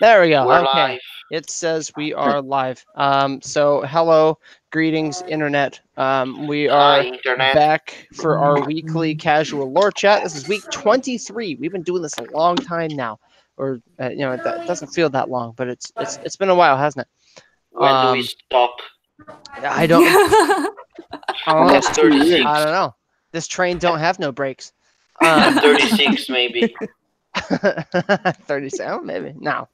There we go. We're Okay. live. It says we are live. So hello, greetings, internet. We are Hi, internet. back for our weekly casual lore chat. This is week 23. We've been doing this a long time now, or it doesn't feel that long, but it's been a while, hasn't it? When do we stop? I don't. I don't know. Almost 36. I don't know. This train don't have no brakes. At 36, maybe. 36. Oh, maybe. No,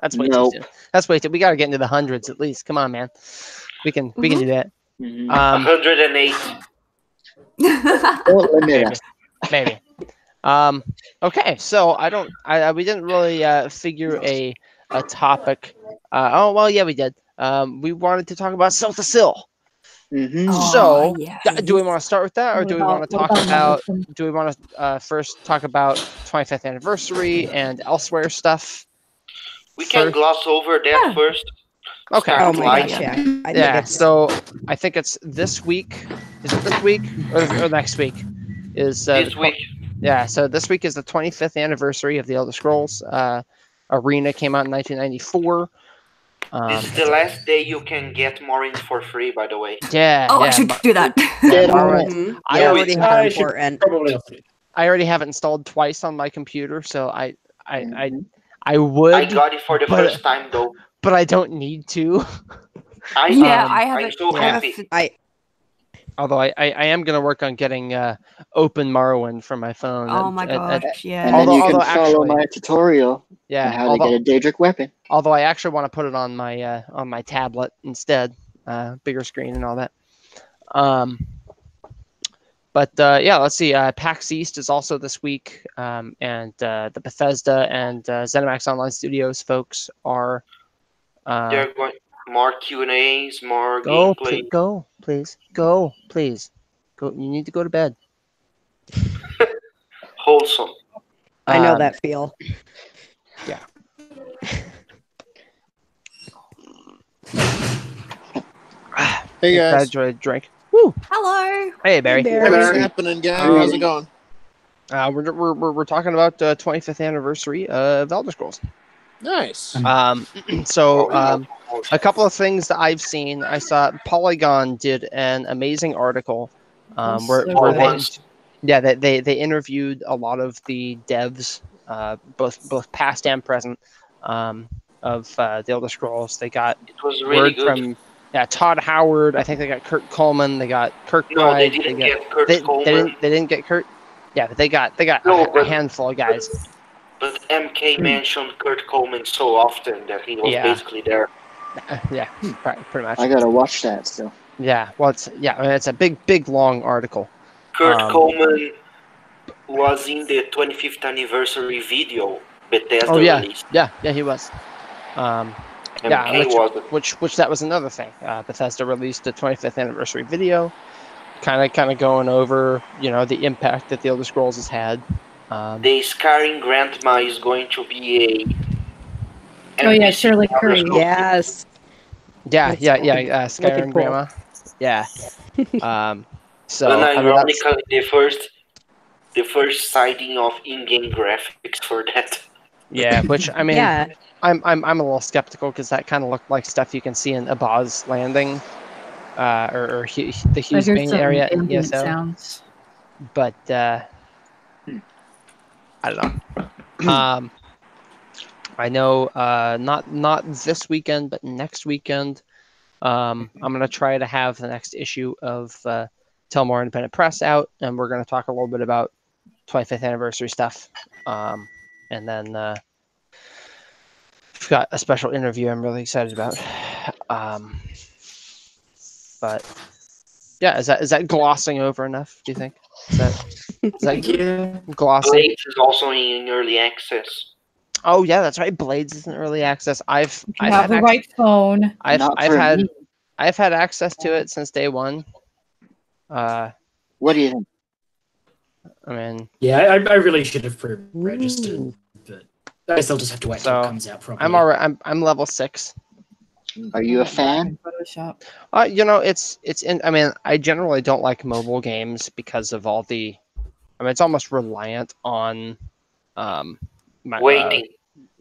that's way Nope. too soon. That's way too. We got to get into the hundreds at least. Come on, man. We can do that. 108. Don't limit us. Maybe. Okay, so we didn't really figure a topic. Oh well, yeah, we did. We wanted to talk about Silthasil. So, do we want to start with that, or do we want to talk about? Do we want to first talk about 25th anniversary and elsewhere stuff? We can gloss over that first. Okay. Start Oh my light. gosh, yeah. I think Yeah. it's So I think it's this week. Is it this week or next week? Is This week. Yeah. So this week is the 25th anniversary of the Elder Scrolls. Arena came out in 1994. This is the last day you can get Morrowind for free, by the way. Yeah. Oh, yeah, I should do that. Get on Morrowind. it. Mhm. I Yeah, already it's have. important. I already have it installed twice on my computer, so I Mhm. would. I got it for the but- first time, though. but I don't need to. I have I'm it. so happy. Although I am gonna work on getting Open Morrowind for my phone. Oh my gosh, And yeah. then Although- you can although follow actually- my tutorial yeah. on how to get a Daedric weapon. Although I actually want to put it on my tablet instead, bigger screen and all that. But yeah, let's see. PAX East is also this week, and the Bethesda and ZeniMax Online Studios folks are. They're going more Q&As, more Go, gameplay. go, please. Go. You need to go to bed. Wholesome. I know Um, that feel. Yeah. Hey I guys, enjoyed a drink. Woo. Hello. Hey, Barry. Barry. what's Barry. happening, guys? How's it going? We're talking about 25th anniversary of Elder Scrolls. Nice. So Oh, a couple of things that I've seen. I saw Polygon did an amazing article where they interviewed a lot of the devs, both past and present, of the Elder Scrolls. They got It was really word good. from Todd Howard. I think they got Kurt Coleman. They got Kirkbride. No, they didn't get Kurt Coleman. They didn't get Kurt. Yeah, but they got No, a but- handful of guys. But MK mentioned Kurt Coleman so often that he was Yeah. basically there. Yeah, pretty much. I gotta watch that still. Yeah, well, it's a big long article. Kurt Coleman was in the 25th anniversary video Bethesda released. Yeah, he was. MK wasn't. Which that was another thing. Bethesda released the 25th anniversary video, kind of going over the impact that the Elder Scrolls has had. The Skyrim Grandma is going to be a. Oh yeah, Shirley Curry. Yes. Yeah, That's Skyrim looking cool. Grandma. Yeah. So Unironically, the first sighting of in-game graphics for that. yeah, which I mean, Yeah. I'm a little skeptical because that kind of looked like stuff you can see in Abaz Landing, or the Hughes Bane area in ESO. Sounds. But I don't know. I know not this weekend, but next weekend. I'm gonna try to have the next issue of Tell More Independent Press out, and we're gonna talk a little bit about 25th anniversary stuff. And then we've got a special interview I'm really excited about. But yeah, is that glossing over enough? Do you think? Is that Yeah. glossing? Blades is also in early access. Oh yeah, that's right. Blades is in early access. If you have the right phone. I've Not for had me. I've had access to it since day one. What do you think? I mean, Yeah, I really should have registered, but I still just have to wait till So, it comes out properly. I'm alright. I'm level 6. Are you a fan? Photoshop. It's in. I mean, I generally don't like mobile games because of all the. I mean, it's almost reliant on, Waiting.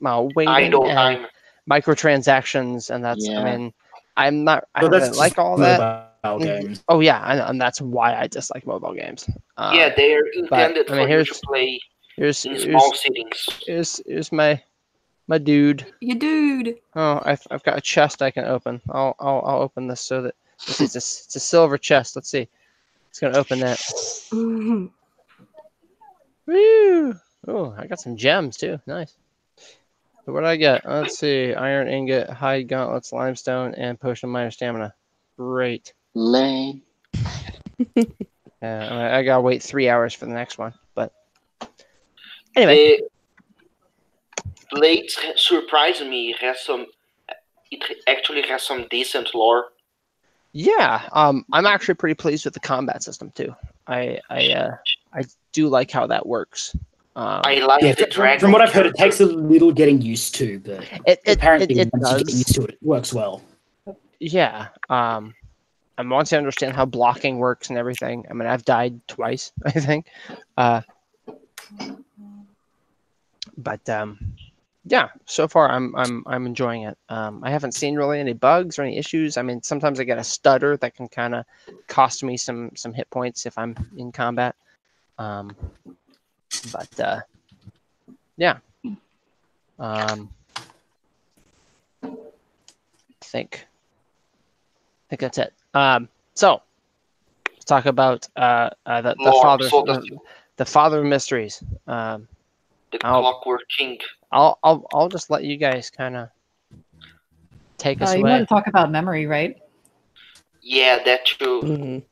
waiting idle and time. microtransactions, and that's Yeah. I mean, I But don't that's really like all that. mobile games. Oh yeah, and that's why I dislike mobile games. Yeah, they are but, intended I mean, for you to play here's in here's small settings. here's my dude. You dude. Oh, I've got a chest I can open. I'll open this so that let's see, it's a silver chest. Let's see. It's gonna open that. Woo! Oh, I got some gems too. Nice. So what do I get? Let's see. Iron ingot, hide gauntlets, limestone, and potion of minor stamina. Great. Lame. I gotta wait 3 hours for the next one. But anyway, The Blade surprised me. It actually has some decent lore. yeah. I'm actually pretty pleased with the combat system too. I do like how that works. I like Yeah, the dragon. from what I've heard, it character. takes a little getting used to, but apparently it once you get does. used to it, it works well. Yeah. And once I understand how blocking works and everything, I mean, I've died twice, I think. But yeah, so far I'm enjoying it. I haven't seen really any bugs or any issues. I mean, sometimes I get a stutter that can kind of cost me some hit points if I'm in combat. But yeah. I think that's it. So let's talk about the Lore, father so the father of mysteries. the I'll- Clockwork King. I'll just let you guys kind of take us You away. want to talk about memory, right? Yeah, that too. Mhm.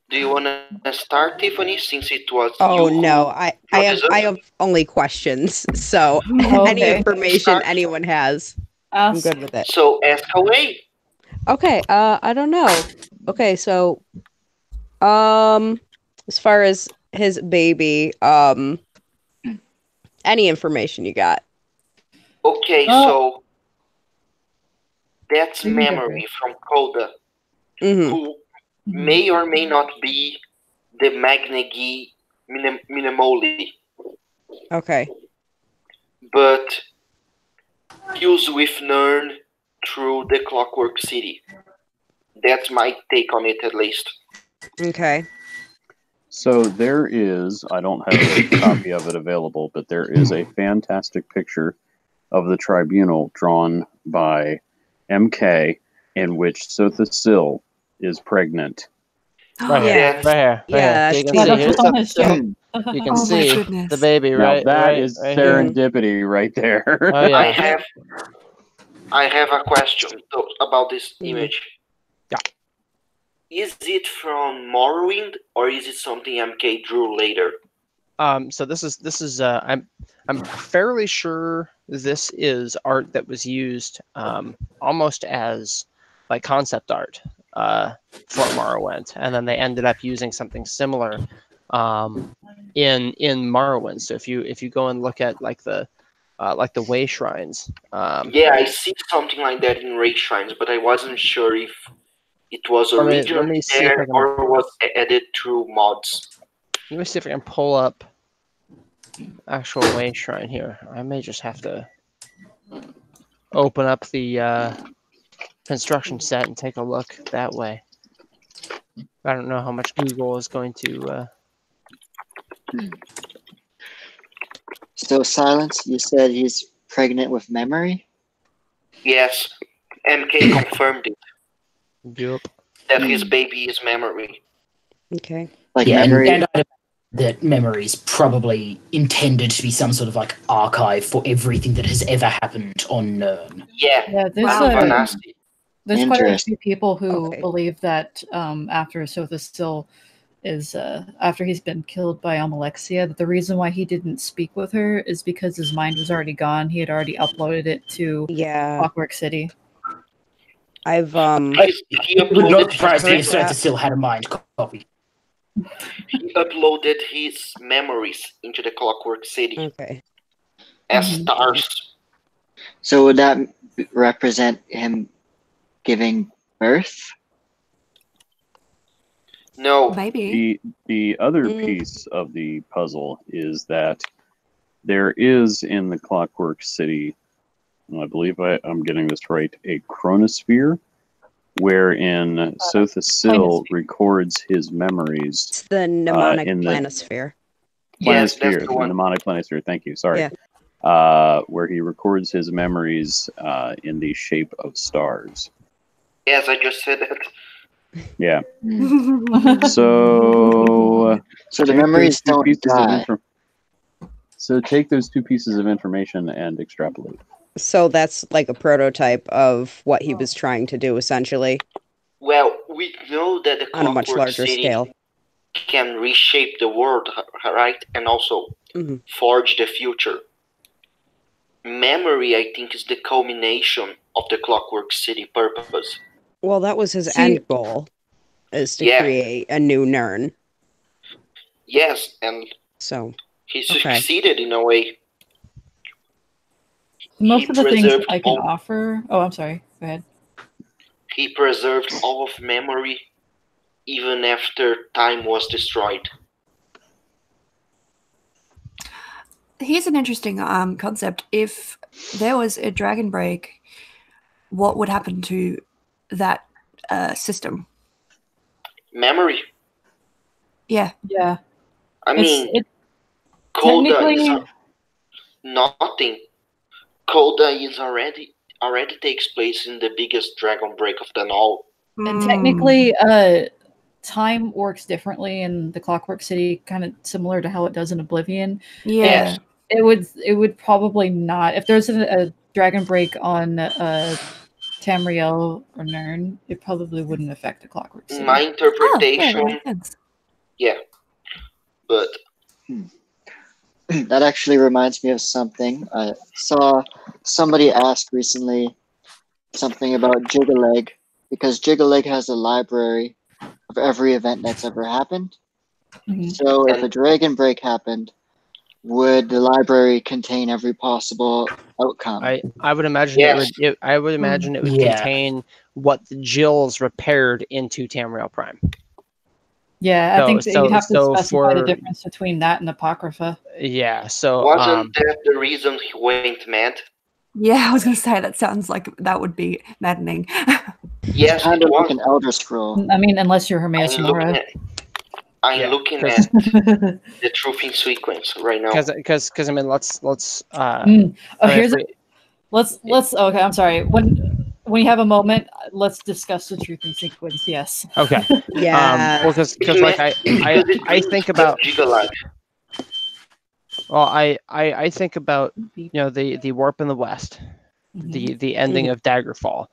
Do you want to start, Tiffany, since it was Oh you no, who I have only questions. So Oh, any okay. information Start. anyone has, I'm Ask. good with it. So ask away. Okay, I don't know. Okay, so as far as his baby, any information you got? Okay, Oh. so that's You can go memory from Coda, Mm-hmm. who may or may not be the Magnegi Minamoli, Okay. but fused with Nern through the Clockwork City. That's my take on it, at least. Okay. So there is, I don't have a copy of it available, but there is a fantastic picture of the tribunal drawn by MK in which Sotha Sil is pregnant. Right here, Yeah. right here. Yeah, So you can that's see cute. here's That's on his something. You can Oh my see goodness. the baby, Now right? that right, is right here. serendipity right there. Oh yeah. I have a question about this Mhm. image. Yeah. Is it from Morrowind or is it something MK drew later? So this is I'm fairly sure this is art that was used almost as like concept art for Morrowind, and then they ended up using something similar in Morrowind. So if you go and look at like the way shrines, Yeah, I see something like that in Ray Shrines, but I wasn't sure if it was let originally me see if I there can or was added through mods. let me see if I can pull up actual way shrine here. I may just have to open up the construction set and take a look that way. I don't know how much Google is going to. So, Silence, you said he's pregnant with memory? Yes, MK confirmed it, Yup. that his baby is memory. Okay. Like Yeah, memory? and I that memory is probably intended to be some sort of like archive for everything that has ever happened on Nern. Yeah, Yeah, wow. Nasty. there's quite a Interesting. few people who Okay. believe that after Sotha still is after he's been killed by Almalexia, that the reason why he didn't speak with her is because his mind was already gone. He had already uploaded it to Yeah. Clockwork City. I've He It would not uploaded surprise me if heard that. Sotha still had a mind copy. he uploaded his memories into the Clockwork City okay. as Mhm. stars. So, would that represent him giving birth? No, Maybe. The other Mm. piece of the puzzle is that there is in the Clockwork City, I believe I'm getting this right, a chronosphere wherein Sotha records his memories. It's the mnemonic in the planisphere. Yes, that's planisphere, the one. mnemonic planisphere. Thank you. Sorry. Where he records his memories in the shape of stars. Yes, I just said that. Yeah. So the memories don't die. So take those two pieces of information and extrapolate. So that's like a prototype of what he was trying to do, essentially. Well, we know that the on a much Clockwork larger City scale can reshape the world, right? And also forge the future. Memory, I think, is the culmination of the Clockwork City purpose. Well, that was his end goal, is to create a new Nern. Yes, and so he succeeded in a way. Most of the things I can offer... Oh, I'm sorry. Go ahead. He preserved all of memory even after time was destroyed. Here's an interesting concept. If there was a dragon break, what would happen to that system? Memory. Yeah. Yeah. I mean, Coda is nothing. Coda is already takes place in the biggest dragon break of them all. And technically, time works differently in the Clockwork City, kind of similar to how it does in Oblivion. Yeah. And it would probably not, if there's a dragon break on Tamriel or Nern, it probably wouldn't affect the Clockwork City. My interpretation, but that actually reminds me of something. I saw somebody ask recently something about Jigaleg, because Jigaleg has a library of every event that's ever happened. So if a dragon break happened, would the library contain every possible outcome? I would imagine it would contain what the Jills repaired into Tamriel Prime. Yeah, I think you'd have to specify the difference between that and Apocrypha. Yeah, so wasn't that the reason he went mad? Yeah, I was going to say that sounds like that would be maddening. Yes, kind of like an Elder Scroll. I mean, unless you're Hermaeus Mora. I'm looking at the truthing sequence right now. Because I mean, let's. Okay, I'm sorry. When you have a moment, let's discuss the truthing sequence. Yes. Okay. Yeah. Well, because like I think about. Well, I think about the warp in the west, the ending of Daggerfall.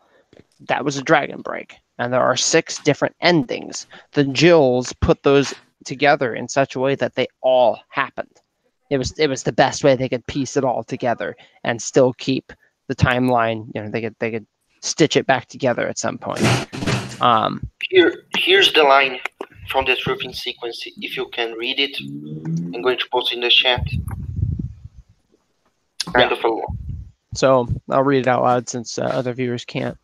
That was a dragon break, and there are 6 different endings. The Jills put those together in such a way that they all happened. It was the best way they could piece it all together and still keep the timeline. They could stitch it back together at some point. Here's the line from the truthing sequence. If you can read it, I'm going to post it in the chat. Kind of a long. So I'll read it out loud since other viewers can't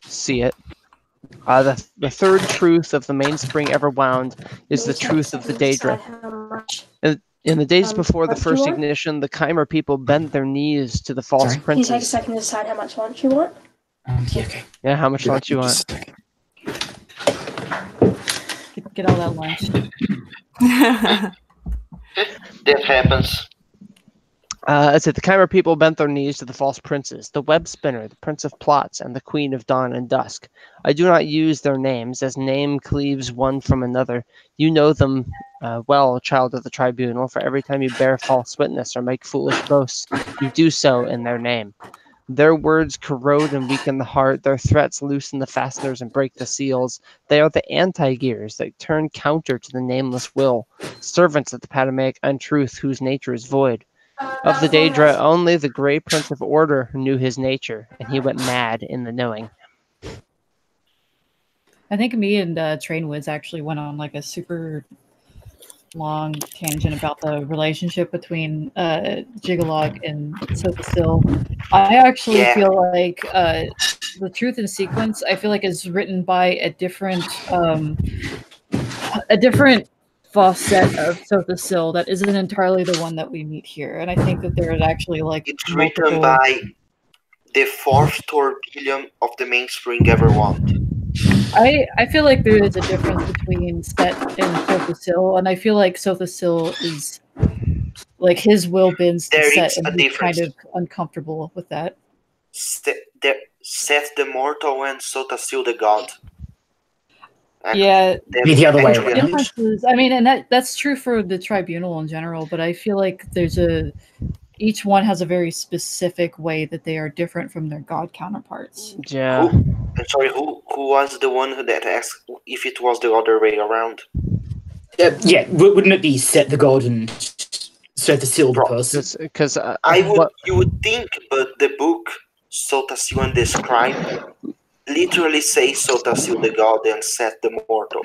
see it. The third truth of the mainspring ever wound is the truth of the Daedra. In the days before the first ignition, the Chimer people bent their knees to the false princes. Can you take a second to decide how much lunch you want? Yeah, okay. Yeah, how much lunch you want? Get all that lunch. That happens. I said the Chimer people bent their knees to the false princes, the web spinner, the prince of plots, and the queen of dawn and dusk. I do not use their names, as name cleaves one from another. You know them well, child of the tribunal, for every time you bear false witness or make foolish boasts, you do so in their name. Their words corrode and weaken the heart. Their threats loosen the fasteners and break the seals. They are the anti-gears that turn counter to the nameless will, servants of the Patamaic untruth whose nature is void. Of the Daedra, only the Grey Prince of Order knew his nature, and he went mad in the knowing. I think me and Trainwoods actually went on like a super long tangent about the relationship between Jigalog and Sotha. I actually feel like the Truth in Sequence, I feel like, is written by a different facet of Sotha that isn't entirely the one that we meet here. And I think that there is actually like It's multiple... written by the fourth tourbillon of the mainspring ever want. I feel like there is a difference between Set and Sotha, and I feel like Sotha is like his will bends to There Set, is and a he's difference. kind of uncomfortable with that. Seth the mortal and Sotasil the god. And Yeah, Be the other way actually, around. differences. I mean, and that's true for the tribunal in general, but I feel like each one has a very specific way that they are different from their god counterparts. Yeah. I'm sorry, who was the one that asked if it was the other way around? Yeah, wouldn't it be Set the god and Sotha the person? Because you would think, but the book Sotasil and the Scribe literally says Sotasil the god and Set the mortal.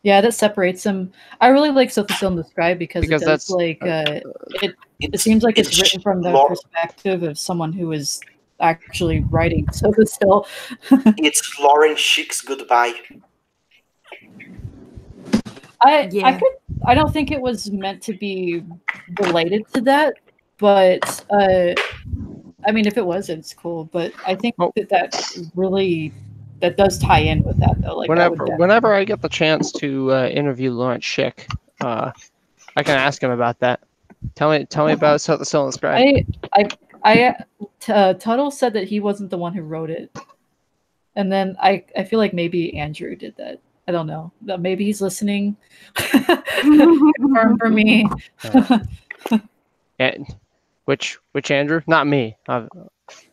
Yeah, that separates them. I really like Sotha and the Scribe because it does that's like it seems like it's written from the perspective of someone who is actually writing Sotha. It's Lauren Schick's goodbye. I don't think it was meant to be related to that, but I mean, if it was, it's cool. But I think that does tie in with that, though. Like whenever I get the chance to interview Lawrence Schick, I can ask him about that. Tell me about Sotha and Scribe. Tuttle said that he wasn't the one who wrote it, and then I feel like maybe Andrew did that. I don't know. Maybe he's listening. Confirm for me. And which Andrew? Not me,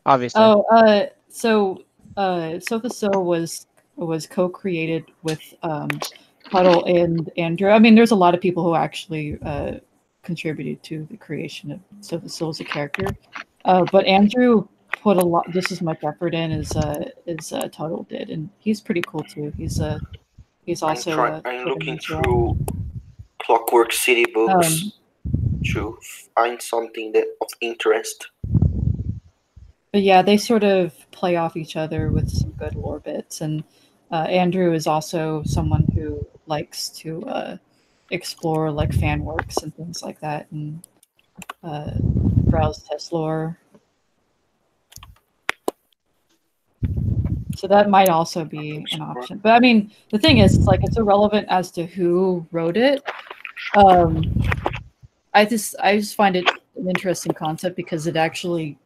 obviously. Oh, so Sotha was co-created with Tuttle and Andrew. I mean, there's a lot of people who actually contributed to the creation of Sotha as a character, but Andrew put just as much effort in as Tuttle did, and he's pretty cool too. He's also. I'm looking through Clockwork City books to find something of interest. But yeah, they sort of play off each other with some good lore bits, and Andrew is also someone who likes to explore like fan works and things like that, and browse test lore. So that might also be an option. But I mean, the thing is, it's irrelevant as to who wrote it. I just find it an interesting concept because it actually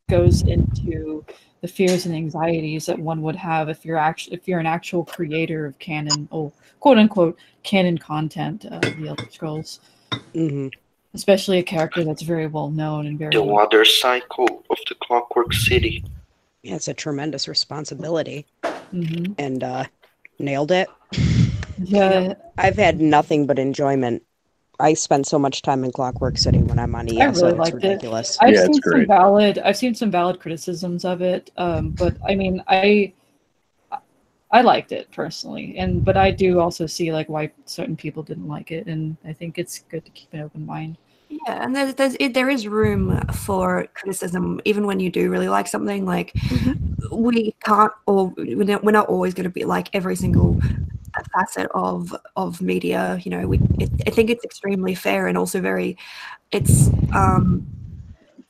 goes into the fears and anxieties that one would have if you're an actual creator of canon, or quote unquote canon content of the Elder Scrolls. Mm-hmm. Especially a character that's very well known and very. The water cycle of the Clockwork City. Yeah, it's a tremendous responsibility, mm-hmm. and nailed it. Yeah, I've had nothing but enjoyment. I spend so much time in Clockwork City when I'm on ESO. I really it's ridiculous. I've seen some valid criticisms of it, but I mean, I liked it personally, but I do also see like why certain people didn't like it, and I think it's good to keep an open mind. Yeah, and there is room for criticism even when you do really like something. Like we can't, or we're not always going to be like every single facet of media. You know, I think it's extremely fair and also it's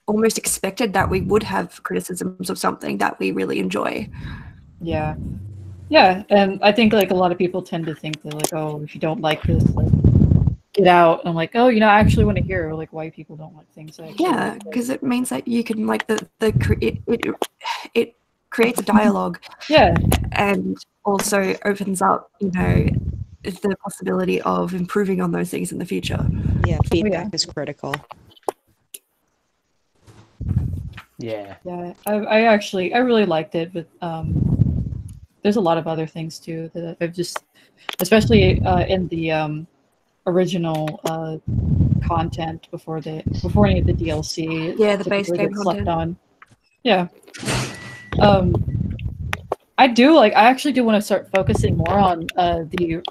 almost expected that we would have criticisms of something that we really enjoy. Yeah, and I think like a lot of people tend to think that like, oh, if you don't like this, like, get out. And I'm like, oh, I actually want to hear like why people don't like things. Yeah, because it means that you can like it creates a dialogue. Yeah, and also opens up, the possibility of improving on those things in the future. Yeah, feedback is critical. Yeah. Yeah, I really liked it, but there's a lot of other things too that I've just, especially in the original content before any of the DLC. Yeah, the base game slept on. Yeah. I actually do want to start focusing more on the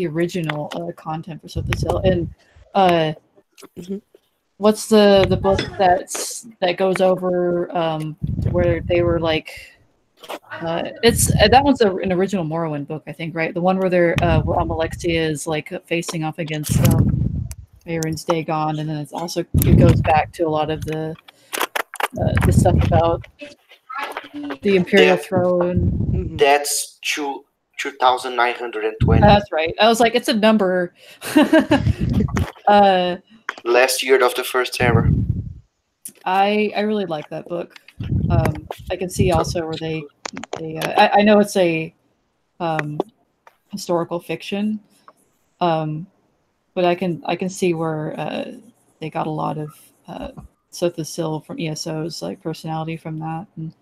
original content for Sotha, and what's the book that goes over where they were like It's that one's an original Morrowind book, I think, right? The one where they're where Alexia is like facing off against Aaron's Dagon, and then it goes back to a lot of the stuff about the Imperial Throne. That's 2,920. That's right. I was like, it's a number. Last year of the first era. I really like that book. I can see also where I know it's a historical fiction, but I can see where they got a lot of Sotha Sil from ESO's like personality from that. And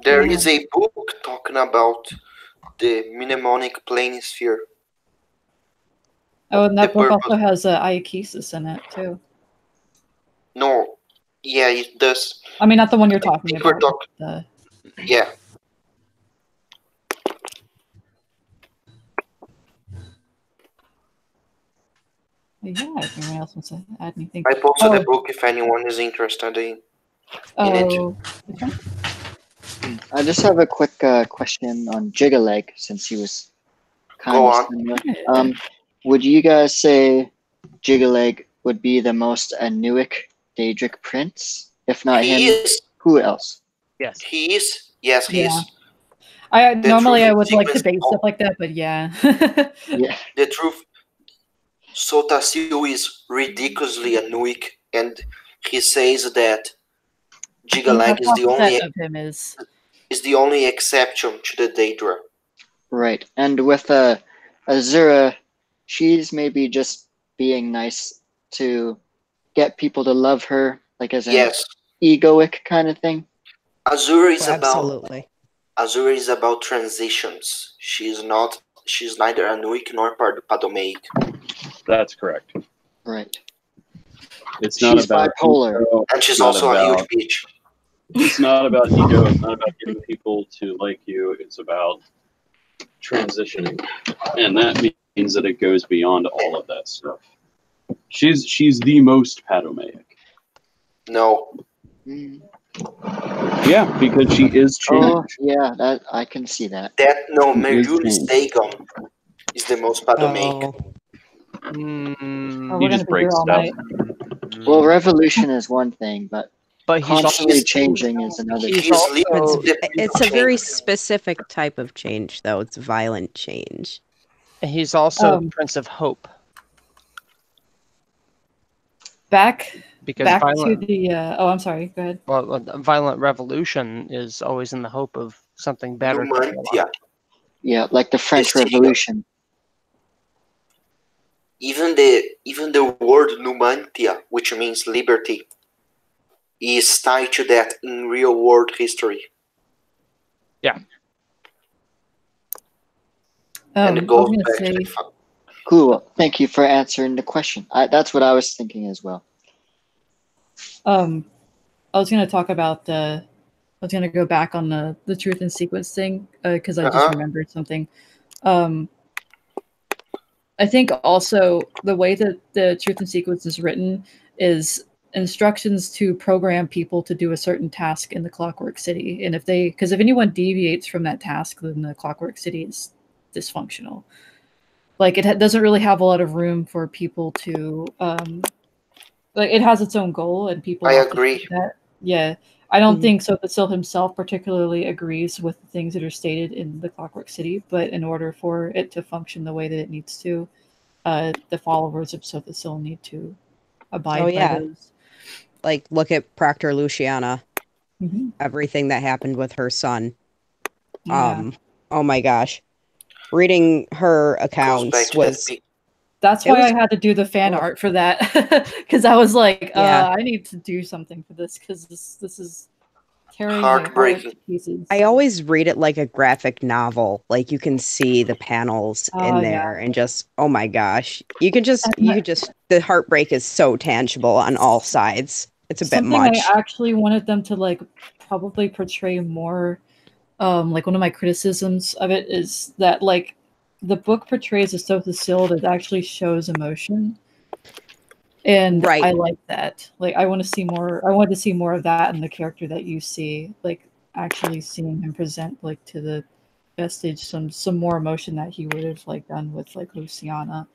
there is a book talking about the mnemonic plane sphere. and that book also has Iakesis in it too. No, yeah, it does. I mean, not the one you're talking about. Yeah. Yeah, if anyone else wants to add anything. I posted the book if anyone is interested in it. I just have a quick question on Jigaleg, since he was kind of similar. Would you guys say Jigaleg would be the most Anuic Daedric prince? If not him, who else? Yes. He is. Yes, he is. I would like to base stuff like that, but yeah. Yeah. The truth, Sotha Sil is ridiculously Anuic, and he says that Jigaleg is the only exception to the Daedra. Right, and with Azura, she's maybe just being nice to get people to love her, like as an egoic kind of thing. Azura is about transitions. She's neither Anuic nor Padomaic. That's correct. Right. It's not about bipolar, and she's also a huge bitch. It's not about ego. It's not about getting people to like you. It's about transitioning, and that means that it goes beyond all of that stuff. She's the most Padomaic. No. Yeah, because she is changed. Oh, yeah, that I can see that. Merul's Dagon is the most Padomaic. He just breaks stuff. Well, revolution is one thing, but constantly changing is another. It's a very specific type of change, though. It's violent change. And he's also Prince of Hope. Back violent, to the. I'm sorry. Go ahead. Well, a violent revolution is always in the hope of something better. Yeah, like the French Revolution. Even the word Numantia, which means liberty, is tied to that in real world history. Yeah. And it goes back to the Cool. Thank you for answering the question. That's what I was thinking as well. I was going to talk about I was going to go back on the truth and sequence thing because I just remembered something. I think also the way that the truth and sequence is written is instructions to program people to do a certain task in the Clockwork City, and if anyone deviates from that task, then the Clockwork City is dysfunctional. Like it doesn't really have a lot of room for people to like it has its own goal, and people. I agree. That. Yeah, I don't think Sotha Sil himself particularly agrees with the things that are stated in the Clockwork City, but in order for it to function the way that it needs to, the followers of Sotha Sil need to abide by those. Like, look at Proctor Luciana. Everything that happened with her son. Yeah. Oh my gosh. Reading her accounts was... That's why I had to do the fan art for that, because I was like, I need to do something for this, because this is tearing my heart to pieces. I always read it like a graphic novel. Like you can see the panels in there, and just oh my gosh, you could just the heartbreak is so tangible on all sides. It's a bit much. I actually wanted them to like probably portray more. Like one of my criticisms of it is that like the book portrays a Sotha Sil that actually shows emotion. And Right. I like that. Like, I want to see more. I want to see more of that in the character that you see. Like, actually seeing him present like to the vestige some more emotion that he would have like done with like Luciana.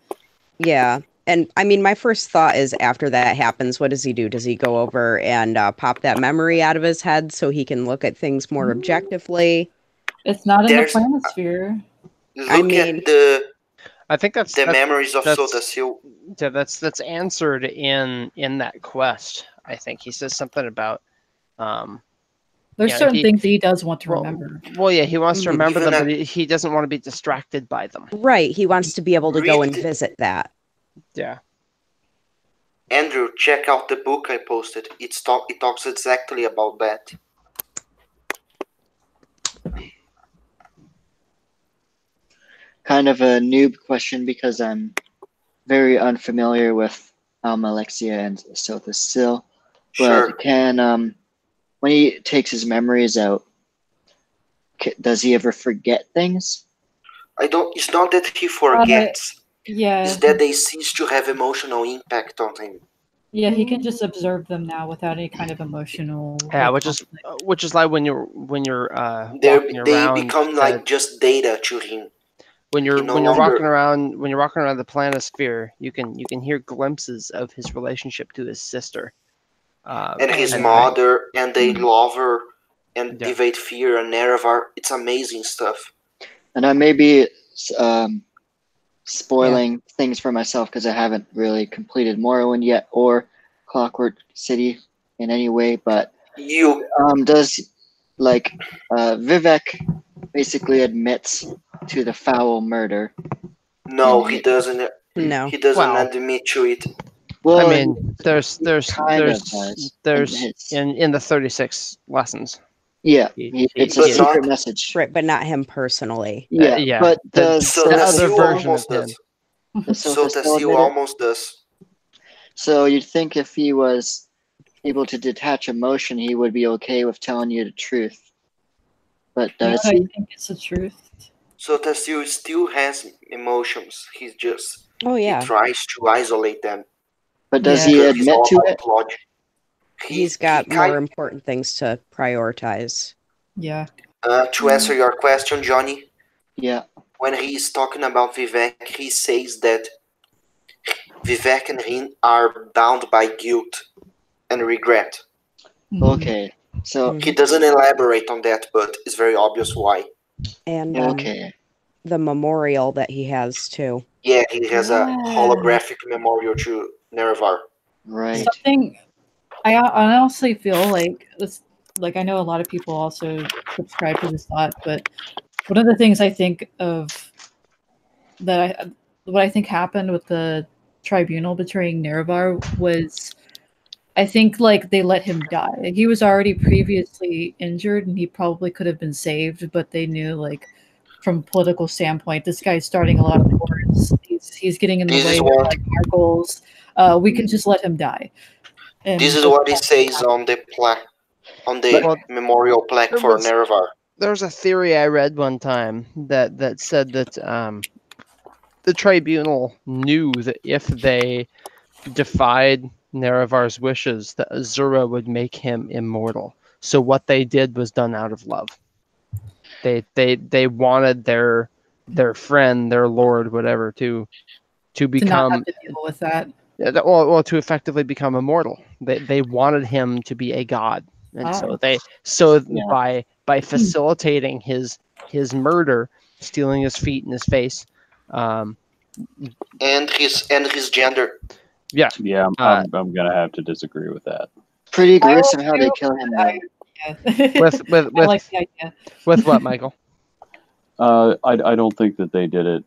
Yeah. And I mean, my first thought is after that happens, what does he do? Does he go over and pop that memory out of his head so he can look at things more objectively? It's not in There's the planisphere. look mean- at the I think that's memories of that's- Sotasil. Yeah, that's answered in that quest. I think he says something about There's yeah, certain things that he does want to well, remember. Well, yeah, he wants to remember Even them, but he doesn't want to be distracted by them. Right. He wants to be able to go and Read- visit that. Yeah. Andrew, check out the book I posted. It talks exactly about that. Kind of a noob question because I'm very unfamiliar with Almalexia and Sotasil. But Sure. can when he takes his memories out, does he ever forget things? It's not that he forgets. Yeah. It's that they cease to have emotional impact on him. Yeah, he can just observe them now without any kind of emotional. Yeah, like, which is like when you're They walking around, become like just data to him. when you're no when you're longer- walking around the planisphere, you can hear glimpses of his relationship to his sister, and his mother, and they love her, and Divate Fear and Nerevar. It's amazing stuff. And I may be spoiling things for myself because I haven't really completed Morrowind yet or Clockwork City in any way. But does Vivek basically admits to the foul murder? No, he doesn't. No, he doesn't admit to it. Well, I mean, there's in the 36 lessons. Yeah, it's a secret message. Right, but not him personally. Yeah, yeah. but the other version almost of him. does. Sotasil almost does. So you'd think if he was able to detach emotion, he would be okay with telling you the truth. But does he? I think it's the truth. Sotasil still has emotions. He he tries to isolate them. But does he admit to it? He's got more important things to prioritize. Yeah. To answer your question, Johnny. Yeah. When he's talking about Vivek, he says that Vivek and him are bound by guilt and regret. Okay. So he doesn't elaborate on that, but it's very obvious why. And the memorial that he has too. Yeah, he has a holographic memorial to Nerevar. Right. Something I honestly feel like this. Like, I know a lot of people also subscribe to this thought, but one of the things I think of what I think happened with the tribunal betraying Nerevar was, I think, like, they let him die. He was already previously injured and he probably could have been saved, but they knew, like, from a political standpoint, this guy's starting a lot of wars. He's getting in the way of like our goals. We can just let him die. And this is what he says on the memorial plaque for Nerevar. There's a theory I read one time that said that the tribunal knew that if they defied Nerevar's wishes, that Azura would make him immortal. So what they did was done out of love. They wanted their friend, their lord, whatever, to become to not have to deal with that. Well, to effectively become immortal. They wanted him to be a god, and by facilitating his murder, stealing his feet and his face, and his gender. Yeah, I'm gonna have to disagree with that. Pretty gruesome how they kill him. with I like the idea. With what, Michael? I don't think that they did it.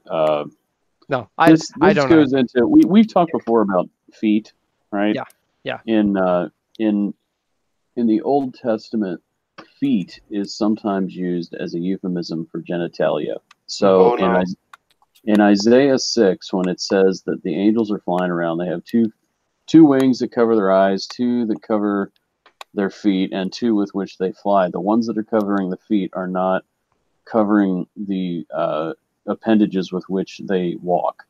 No, this I don't goes know. into we've talked before about feet, right? Yeah. In the Old Testament, feet is sometimes used as a euphemism for genitalia. So in Isaiah 6, when it says that the angels are flying around, they have two wings that cover their eyes, two that cover their feet, and two with which they fly. The ones that are covering the feet are not covering the appendages with which they walk.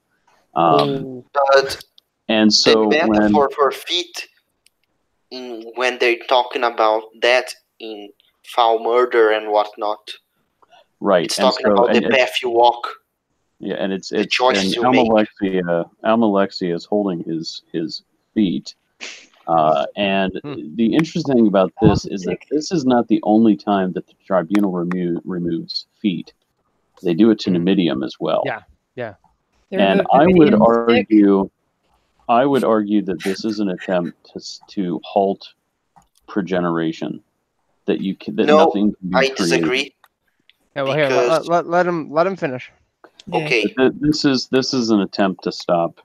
And And so the metaphor for feet, when they're talking about that in foul murder and whatnot, right, it's talking about the path you walk. Yeah, and it's choices and you make. Almalexia is holding his feet. And the interesting thing about this is that this is not the only time that the tribunal removes feet. They do it to Numidium as well. Yeah. And I would argue that this is an attempt to halt progeneration. That nothing can be I created. disagree. Yeah, well, here, let him finish. Okay. This is an attempt to stop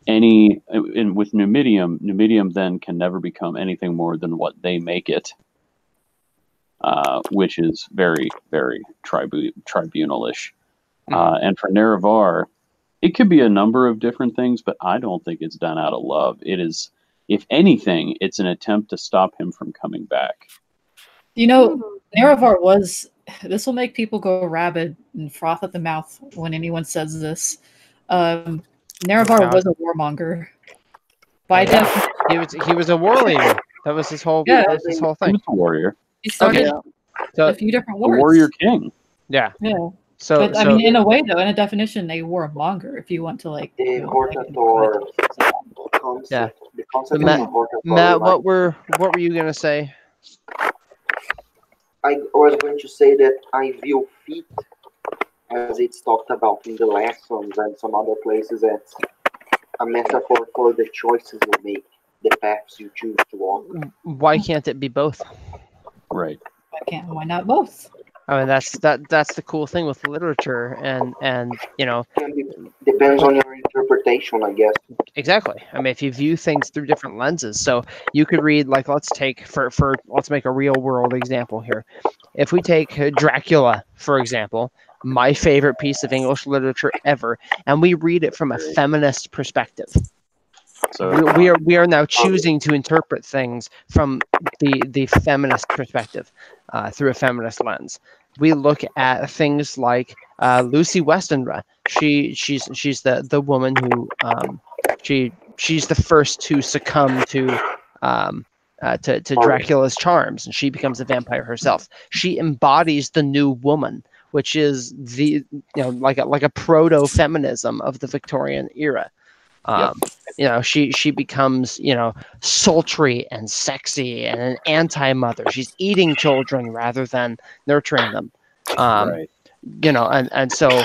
any. And with Numidium then can never become anything more than what they make it, which is very, very tribunalish. And for Nerevar, it could be a number of different things, but I don't think it's done out of love. It is, if anything, it's an attempt to stop him from coming back. You know, Nerevar was. This will make people go rabid and froth at the mouth when anyone says this. Nerevar was a warmonger. By definition, he was a war leader. That was his whole. Yeah. That was his whole thing. He was a warrior. He started a few different wars. A warrior king. Yeah. Yeah. So, but I mean, in a way, though, in a definition, they were a monger. If you want to like. Yeah. So Matt, what were you gonna say? I was going to say that I view feet, as it's talked about in the lessons and some other places, as a metaphor for the choices you make, the paths you choose to walk. Why can't it be both? Right. Why not both? I mean, that's the cool thing with literature, and you know, depends on your interpretation, I guess. Exactly. I mean, if you view things through different lenses, so you could read, like, let's make a real world example here. If we take Dracula, for example, my favorite piece of English literature ever, and we read it from a feminist perspective. So we are now choosing to interpret things from the feminist perspective, through a feminist lens. We look at things like Lucy Westenra. She's the woman who she's the first to succumb to Dracula's charms, and she becomes a vampire herself. She embodies the new woman, which is like a proto-feminism of the Victorian era. She becomes, sultry and sexy and an anti-mother. She's eating children rather than nurturing them. Right. And so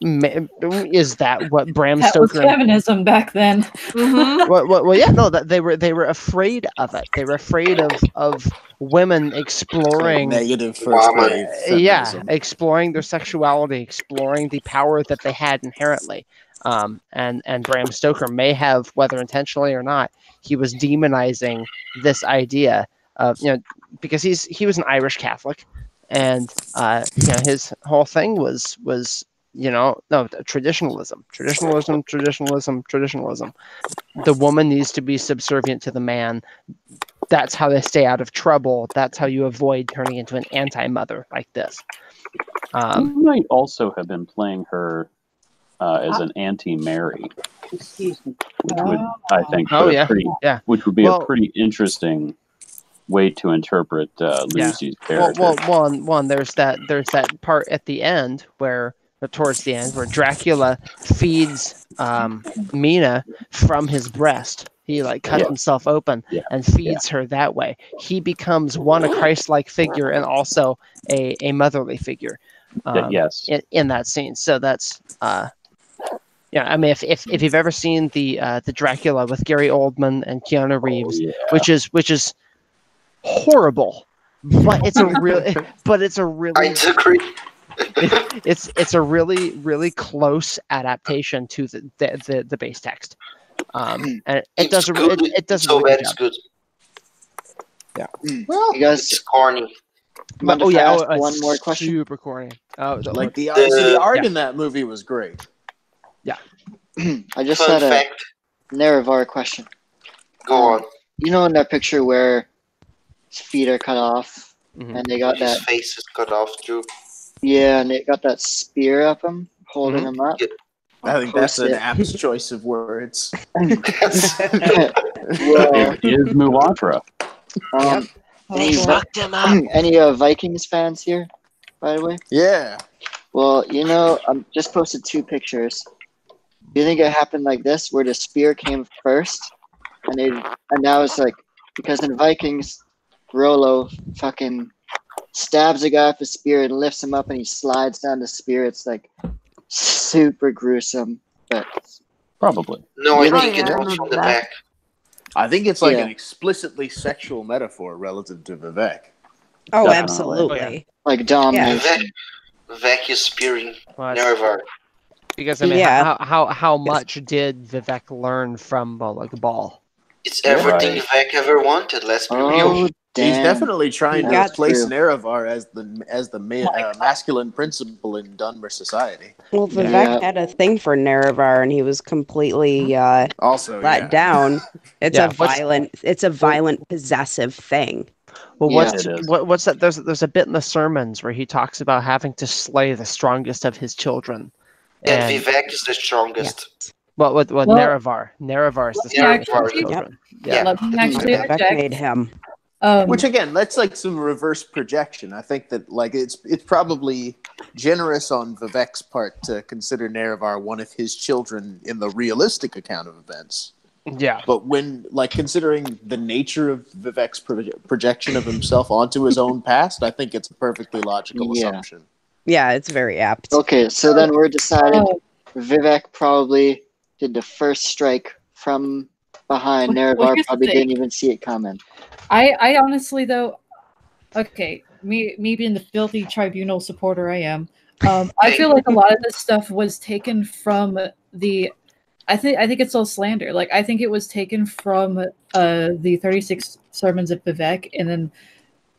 is that what Bram That Stoker? was feminism back then. Well, yeah, no, that they were afraid of it. They were afraid of women exploring negative first wave feminism. Exploring their sexuality, exploring the power that they had inherently. And Bram Stoker may have, whether intentionally or not, he was demonizing this idea of, because he was an Irish Catholic, and his whole thing was traditionalism. The woman needs to be subservient to the man. That's how they stay out of trouble. That's how you avoid turning into an anti-mother like this. He might also have been playing her as an anti-Mary, which would, I think, which would be a pretty interesting way to interpret Lucy's character. Well, one, there's that part at the end towards the end, where Dracula feeds Mina from his breast. He cuts himself open and feeds her that way. He becomes a Christ-like figure and also a motherly figure. In that scene. So that's I mean, if you've ever seen the Dracula with Gary Oldman and Keanu Reeves, which is horrible, but it's a really I disagree. it's a really, really close adaptation to the base text, and it does a really good job. Yeah. Well, you guys, it's corny. But one more question. Super corny. The art in that movie was great. Yeah. I just had a Nerevar question. Go on. You know, in that picture where his feet are cut off, and they got his face is cut off too. Yeah, and they got that spear up him, holding him up. I think that's an apt choice of words. Well, It is Mulad'Dib. Any Vikings fans here, by the way? Yeah. Well, I just posted 2 pictures. Do you think it happened like this, where the spear came first, and now it's like, because in Vikings, Rollo fucking stabs a guy with a spear and lifts him up, and he slides down the spear. It's like super gruesome, but probably. No, I think it comes from the back. I think it's like an explicitly sexual metaphor relative to Vivek. Oh, definitely. Absolutely. Like domination. Vivek is spearing Nerevar. Because I mean, how much did Vivek learn from Ball? It's everything Vivek ever wanted. Let's be real. He's definitely trying to replace Nerevar as the masculine principle in Dunmer society. Well, Vivek had a thing for Nerevar, and he was completely let down. It's a violent, possessive thing. Well, what's that? There's a bit in the sermons where he talks about having to slay the strongest of his children. And Vivek is the strongest. Well, Nerevar is the strongest of his children. Vivek made him. Which again, that's like some reverse projection. I think that it's probably generous on Vivek's part to consider Nerevar one of his children in the realistic account of events. Yeah. But when considering the nature of Vivek's projection of himself onto his own past, I think it's a perfectly logical assumption. Yeah, it's very apt. Okay, so then we're decided Vivek probably did the first strike from behind. Nerevar probably didn't even see it coming. I honestly, though, okay, me being the filthy tribunal supporter I am, I feel like a lot of this stuff was taken from the. I think it's all slander. Like, I think it was taken from the 36 sermons of Vivek, and then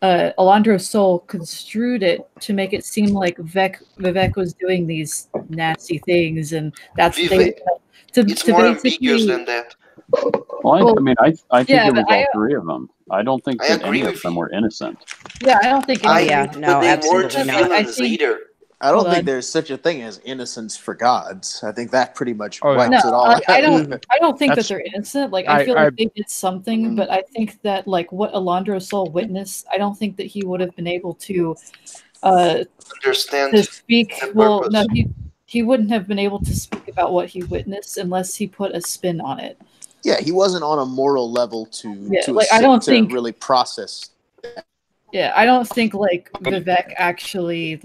Alondro Sol construed it to make it seem like Vivek was doing these nasty things, and that's it's more ambiguous than that. Well, I think it was all 3 of them. I don't think that any of them were innocent. Yeah, I don't think. No, absolutely not. I don't think there's such a thing as innocence for gods. I think that pretty much wipes it all out. I don't think that they're innocent. Like, I feel like they did something, but I think that what Alondro Sol witnessed, I don't think that he would have been able to understand to speak. Well, no, he wouldn't have been able to speak about what he witnessed unless he put a spin on it. Yeah, he wasn't on a moral level to really process. Yeah, I don't think Vivek actually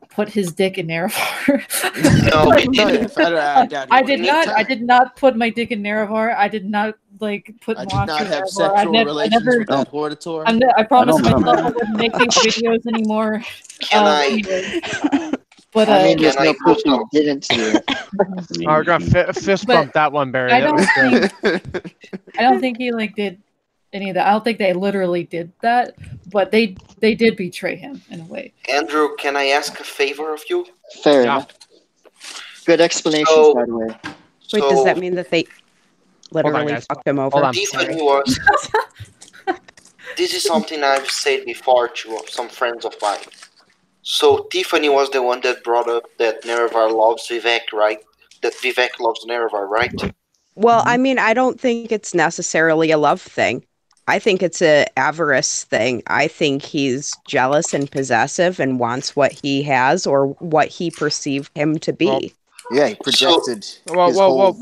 put his dick in Nerevar. No, he didn't. I did not put my dick in Nerevar. I did not put. I did not have sexual relations with the Portator. I promised myself I wouldn't make these videos anymore. Can I? But there's no proof he didn't do it. I got fist bump that one, Barry. I don't think he did any of that. I don't think they literally did that, but they did betray him in a way. Andrew, can I ask a favor of you? Fair enough. Good explanations, by the way. Wait, does that mean that they literally fucked him over? Tiffany this is something I've said before to some friends of mine. So Tiffany was the one that brought up that Nerevar loves Vivek, right? That Vivek loves Nerevar, right? Well, I don't think it's necessarily a love thing. I think it's a avarice thing. I think he's jealous and possessive and wants what he has or what he perceived him to be. Well, yeah, he projected. Hold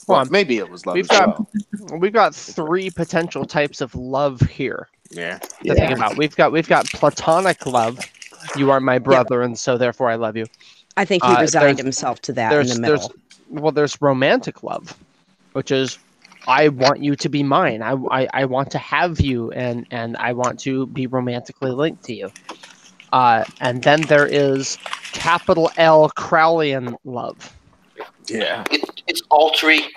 on. Maybe it was love. We've got 3 potential types of love here. Yeah. To think about. We've got platonic love. You are my brother, and so therefore I love you. I think he resigned himself to that in the middle. There's romantic love, which is I want you to be mine. I want to have you, and I want to be romantically linked to you. And then there is capital L Crowleyan love. Yeah, it's all 3.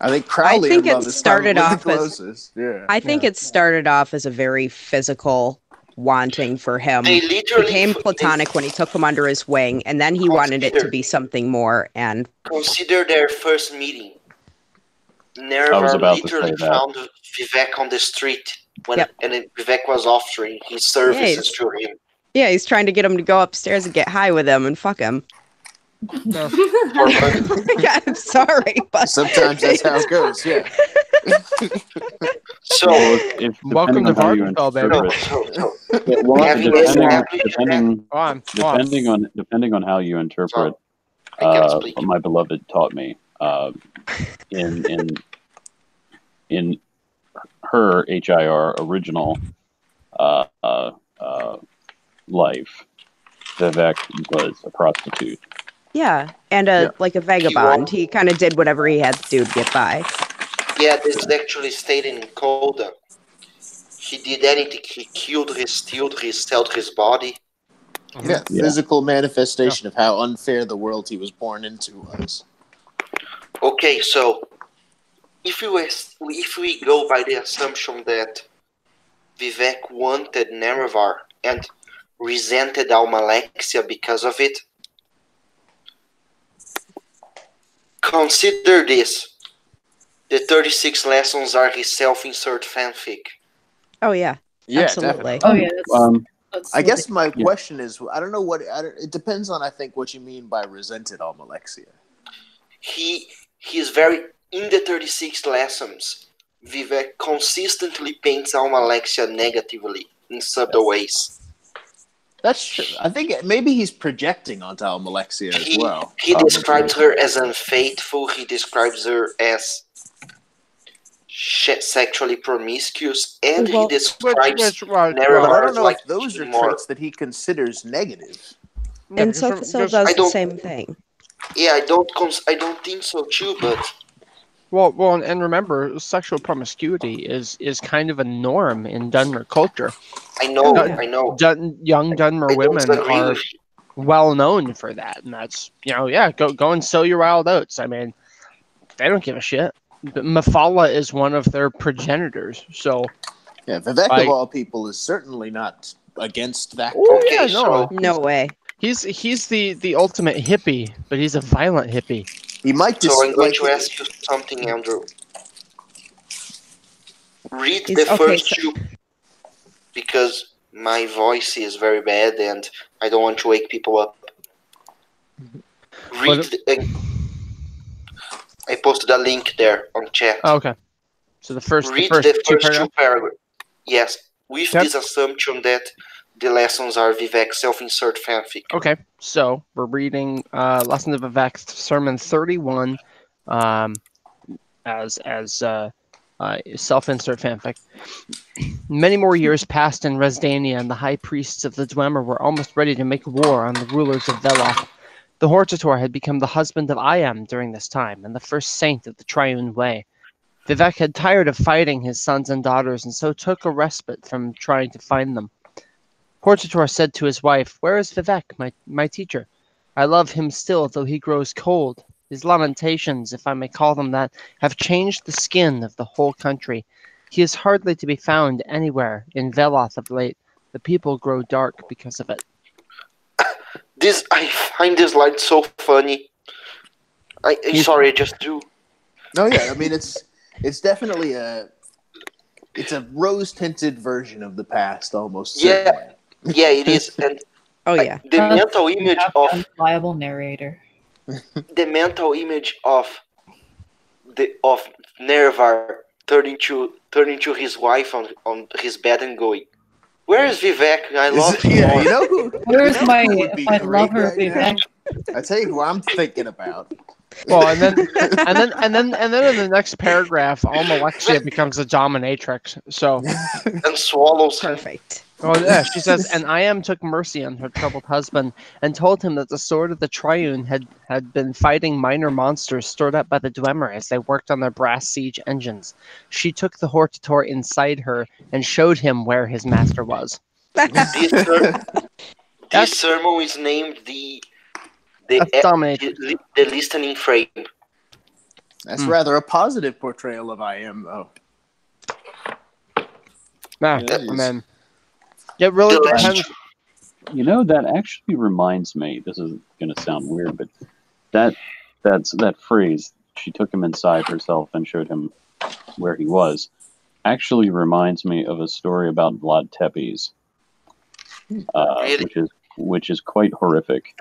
I think Crowley. I think it started off as. Yeah. I think it started off as a very physical wanting for him. It became platonic when he took him under his wing, and then he wanted it to be something more. And consider their first meeting. Nerevar literally found Vivek on the street and Vivek was offering his services to him. Yeah, he's trying to get him to go upstairs and get high with him and fuck him. No. Yeah, I'm sorry, but Sometimes that's how it goes. Yeah. So, Well, if Welcome depending to on how you Vardenfell, baby. interpret, Yeah, what? having depending on how you interpret, I can speak. what my beloved taught me, in her HIR original uh, uh, uh, life, Vivek was a prostitute. yeah, and like a vagabond. He kind of did whatever he had to do to get by. Yeah, this is actually stated in Coda. He did anything. He killed, he stealed, he sold his body. Yeah, physical manifestation of how unfair the world he was born into was. Okay, so if we go by the assumption that Vivek wanted Nerevar and resented Almalexia because of it, consider this. The 36 lessons are his self-insert fanfic. Oh yeah, Yeah, absolutely. definitely. Oh yeah. I guess my question is, I don't know what. It depends on, I think, what you mean by resented Almalexia. He is very in the 36 lessons. Vivek consistently paints Almalexia negatively in subtle ways. That's true. I think maybe he's projecting onto Almalexia as well. He describes her as unfaithful. He describes her as sexually promiscuous, and he describes Nerevar as like those are more. traits that he considers negative. And Sophocles does the same thing. Yeah, I don't think so too, but well, and remember, sexual promiscuity is kind of a norm in Dunmer culture. I know. Young Dunmer women are well known for that, and that's go and sow your wild oats. I mean, they don't give a shit. But Mephala is one of their progenitors, so yeah, Vivek of all people is certainly not against that. Okay, no way. He's the ultimate hippie, but he's a violent hippie. He might just. So I'm going to ask you something, Andrew. Read the first two, because my voice is very bad and I don't want to wake people up. I posted a link there on chat. Oh, okay. So the first two paragraphs. Yes, with this assumption that the lessons are Vivek's self-insert fanfic. Okay, so we're reading Lessons of Vivek, Sermon 31, as self-insert fanfic. Many more years passed in Resdania, and the high priests of the Dwemer were almost ready to make war on the rulers of Veloth. The Hortator had become the husband of Iam during this time, and the first saint of the Triune Way. Vivek had tired of fighting his sons and daughters, and so took a respite from trying to find them. Hortator said to his wife, "Where is Vivek, my teacher? I love him still, though he grows cold. His lamentations, if I may call them that, have changed the skin of the whole country. He is hardly to be found anywhere in Veloth of late. The people grow dark because of it." I find this line so funny. Sorry, I just do. No, yeah, I mean it's definitely a rose-tinted version of the past, almost. Yeah, yeah, it is. And the mental image of unreliable narrator. The mental image of Nerevar turning to his wife on his bed and going, "Where is Vivek? I love him." Yeah, you know who? Where's my lover Vivek? I tell you who I'm thinking about. Well, and then in the next paragraph, Almalexia becomes a dominatrix. So and swallows. Perfect. Oh yeah, she says, "And Iam took mercy on her troubled husband and told him that the sword of the Triune had been fighting minor monsters stored up by the Dwemer as they worked on their brass siege engines. She took the Hortator inside her and showed him where his master was." This sermon is named the listening frame. That's rather a positive portrayal of Iam, though. Man. It really depends. You know, that actually reminds me. This is going to sound weird, but that phrase, "She took him inside herself and showed him where he was," actually reminds me of a story about Vlad Tepes, Really? which is quite horrific.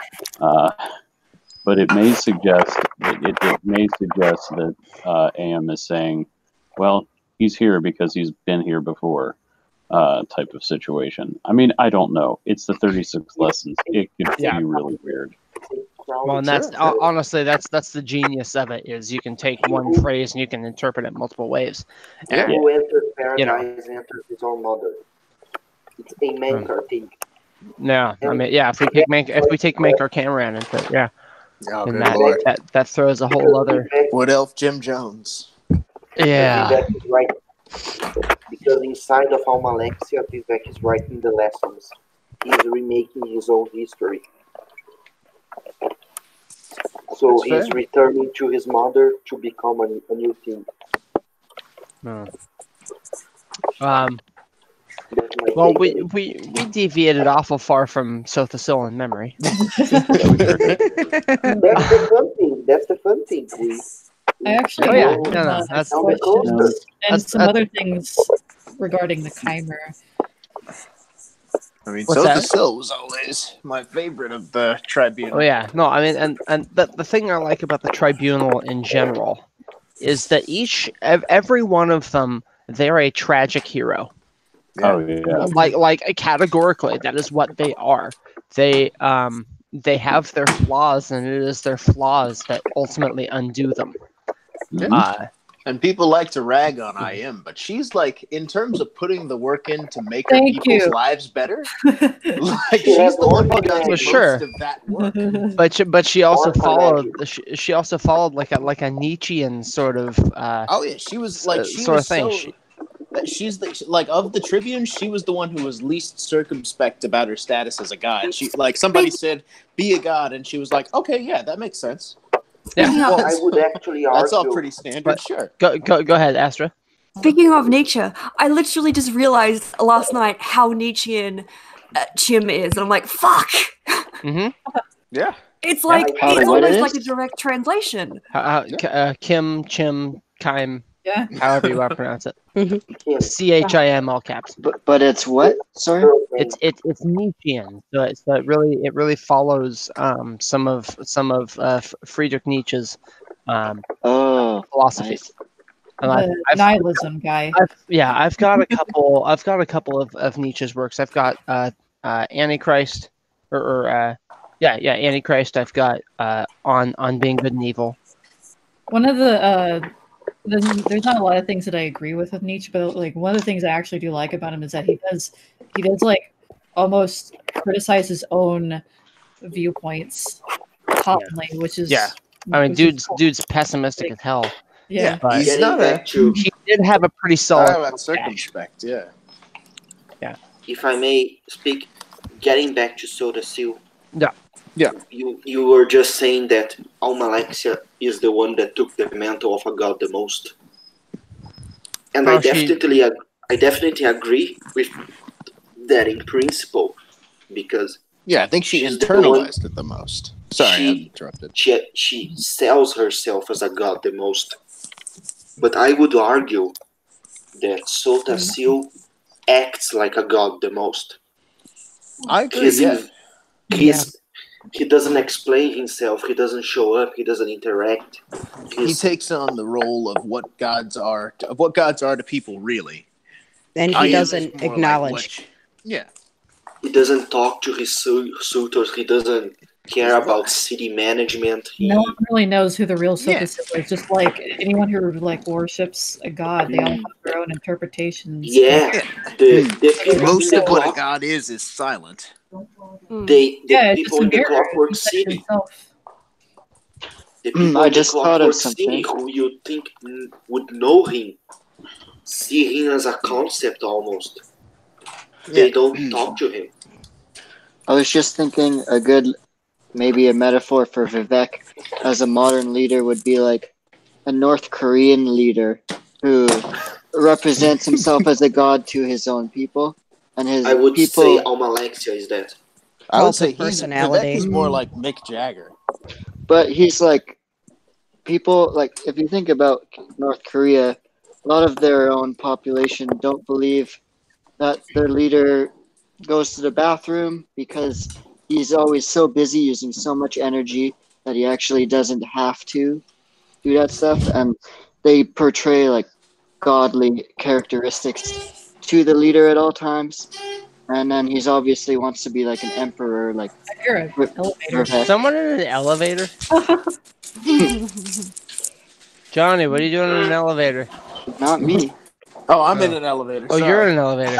but it may suggest that AM is saying, well, he's here because he's been here before, type of situation. I mean, I don't know. It's the 36 lessons. It could be really weird. Well, and that's honestly that's the genius of it, is you can take one phrase and you can interpret it multiple ways. And, who enters paradise enters his own mother. It's a Mankar thing. Yeah, I mean, yeah. If we take Mankar Cameron into it, yeah. Oh, and good that throws a whole other. Wood Elf Jim Jones. Yeah. Vivek is right. Because inside of Almalexia, Vivek is writing the lessons. He's remaking his own history. So he's returning to his mother to become a new thing. Well, we deviated awful far from Sothasil in memory. That's the fun thing. That's the fun thing. I actually that's questions and some other things regarding the Chimer. I mean, Sothasil was always my favorite of the tribunal. Oh yeah, no, I mean, and the thing I like about the tribunal in general is that every one of them, they're a tragic hero. Yeah. Oh yeah. Like categorically, that is what they are. They have their flaws, and it is their flaws that ultimately undo them. Yeah. And people like to rag on IM, but she's like, in terms of putting the work in to make her people's lives better, like she's the one who does most of that work. But she also followed. She also followed like a Nietzschean sort of. She was like she sort was of thing. She's like of the Tribune, she was the one who was least circumspect about her status as a god. She like somebody said, "Be a god," and she was like, "Okay, yeah, that makes sense." Yeah, well, I would actually argue. That's all pretty standard. But sure. Go ahead, Astra. Speaking of Nietzsche, I literally just realized last night how Nietzschean Chim is. And I'm like, fuck. Mm-hmm. Yeah. It's like it's almost like a direct translation. Kim, Chim, Chime. Yeah. However you want to pronounce it. CHIM all caps. But it's what? Sorry. It's Nietzschean. So it really follows some of Friedrich Nietzsche's philosophy. Nice. The nihilism guy. I've got a couple. I've got a couple of Nietzsche's works. I've got Antichrist, Antichrist. I've got on being good and evil. One of the there's not a lot of things that I agree with Nietzsche, but like one of the things I actually do like about him is that he does like almost criticize his own viewpoints commonly, which is I mean, dude's pessimistic as hell. Yeah, but he's not he did have a pretty solid circumspect. Yeah. If I may speak, getting back to Sothasil. Yeah. You were just saying that Almalexia is the one that took the mantle of a god the most, and I definitely agree with that in principle, because I think she internalized it the most. Sorry, I interrupted. She sells herself as a god the most, but I would argue that Sothasil acts like a god the most. I agree. He doesn't explain himself. He doesn't show up. He doesn't interact. He takes on the role of what gods are to people, really. And he doesn't acknowledge. He doesn't talk to his suitors. He doesn't care about city management. No one really knows who the real Sothasil is. Just like anyone who like worships a god, they all have their own interpretations. Yeah. Most of what a god is silent. The people in the Clockwork City. The people I in the just thought of Clockwork City who you think would know him, see him as a concept almost. They don't talk to him. I was just thinking maybe a metaphor for Vivek as a modern leader would be like a North Korean leader who represents himself as a god to his own people. And I would say Almalexia is that. I would say Vivek is more like Mick Jagger. But he's like, people, like, if you think about North Korea, a lot of their own population don't believe that their leader goes to the bathroom because he's always so busy using so much energy that he actually doesn't have to do that stuff, and they portray like godly characteristics to the leader at all times. And then he's obviously wants to be like an emperor, like You're an elevator. Someone in an elevator? Johnny, what are you doing in an elevator? Not me. Oh, I'm in an elevator. Oh, Sorry. you're in an elevator.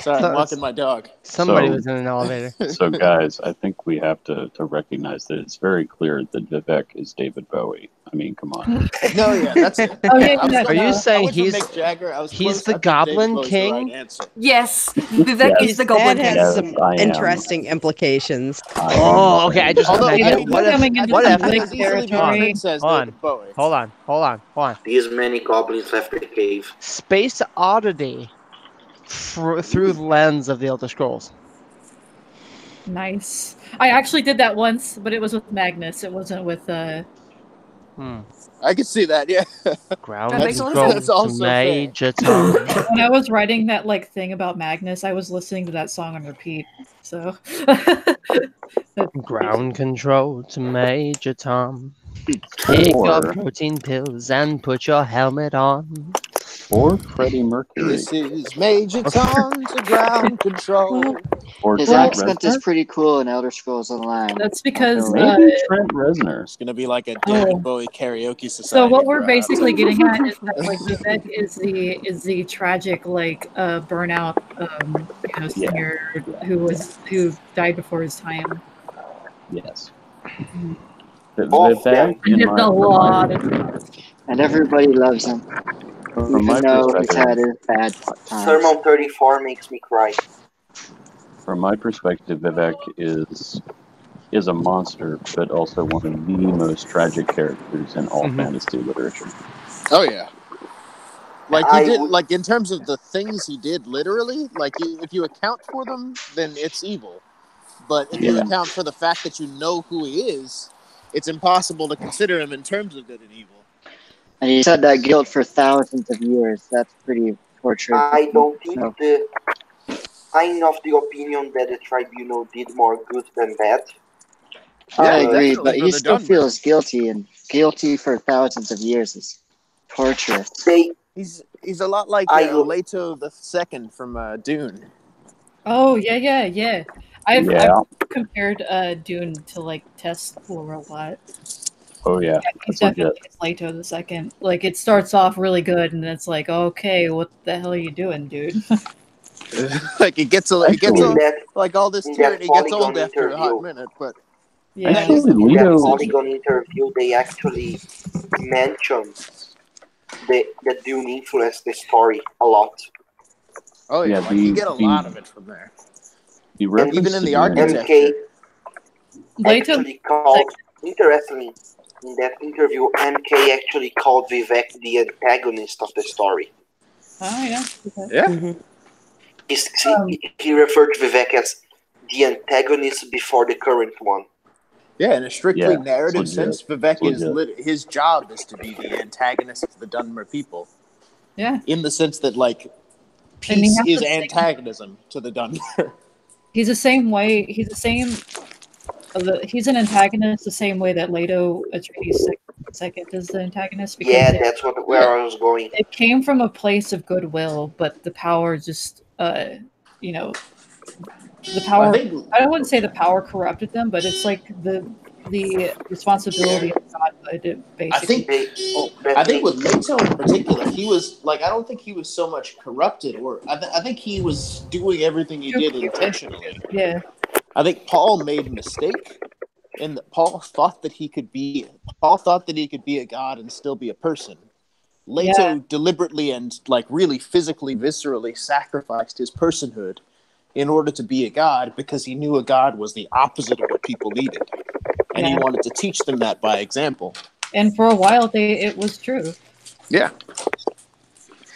Sorry, I'm walking my dog. Somebody was in an elevator. So, guys, I think we have to recognize that it's very clear that Vivek is David Bowie. I mean, come on. No, yeah, that's it. Oh, yeah, Are you saying he's Mick Jagger? he's the Goblin King? Yes, Vivek is the Goblin King. That has some interesting implications. Oh, okay. I just Although, imagine what if Hold on. These many goblins left the cave. Space Oddity through the lens of the Elder Scrolls. Nice. I actually did that once, but it was with Magnus. It wasn't with I can see that, yeah. Ground That makes a lot of control sense. to also Major Tom. When I was writing that thing about Magnus, I was listening to that song on repeat. So Ground control to Major Tom. Take your Or- protein pills and put your helmet on. Or Freddie Mercury. This is Major Tom to ground control. Or His Trent accent is pretty cool in Elder Scrolls Online. That's because Maybe Trent Reznor. It's gonna be like a David Bowie karaoke society. so what we're for, basically getting at is that like Vivek is the tragic burnout singer who died before his time. Yes. Oh, Vivek, And in it's my- a lot of And everybody loves him. From my Even though he's had perspective, his bad times. Sermon 34 makes me cry. from my perspective, Vivek is a monster, but also one of the most tragic characters in all fantasy literature. Oh yeah. Like I he did, would- like in terms of the things he did, literally. Like if you account for them, then it's evil. But if you account for the fact that you know who he is, it's impossible to consider him in terms of good and evil. And he said that guilt for thousands of years. That's pretty torturous. I don't think So, I'm of the opinion that the tribunal did more good than bad. I Yeah, agree, definitely but for he the still Dunmer. feels guilty, and guilty for thousands of years is torture. He's a lot like Leto the Second from Dune. Oh yeah. I've compared Dune to like Test for a lot. Oh yeah, He's that's definitely Leto the Second. Like it starts off really good, and then it's like, okay, what the hell are you doing, dude? Like it gets like all this in that tyranny gets old Polygon after a hot interview. minute, but Yeah. In that Polygon interview, they actually mentioned that Dune influenced the story a lot. oh yeah, Yeah, like you get a lot of it from there. Even in the architecture. MK actually called, interestingly, in that interview, MK actually called Vivek the antagonist of the story. Oh yeah. Yeah. He referred to Vivek as the antagonist before the current one. Yeah, in a strictly Yeah, narrative it's legit. sense, Vivek It's is his job is to be the antagonist of the Dunmer people. Yeah. In the sense that like And he peace has is the same- antagonism to the Dunmer. He's the same way. He's the same. He's an antagonist the same way that Leto Atreides Second is the antagonist. Because Yeah, that's where I was going. It came from a place of goodwill, but the power just, the power. I wouldn't say the power corrupted them, but it's like the responsibility of godhood. Basically, I think with Leto in particular, he was like I don't think he was so much corrupted, or I think he was doing everything he did intentionally. Yeah. I think Paul made a mistake, and Paul thought that he could be a god and still be a person. Leto deliberately and like really physically, viscerally sacrificed his personhood in order to be a god because he knew a god was the opposite of what people needed, and he wanted to teach them that by example. And for a while, it was true. Yeah.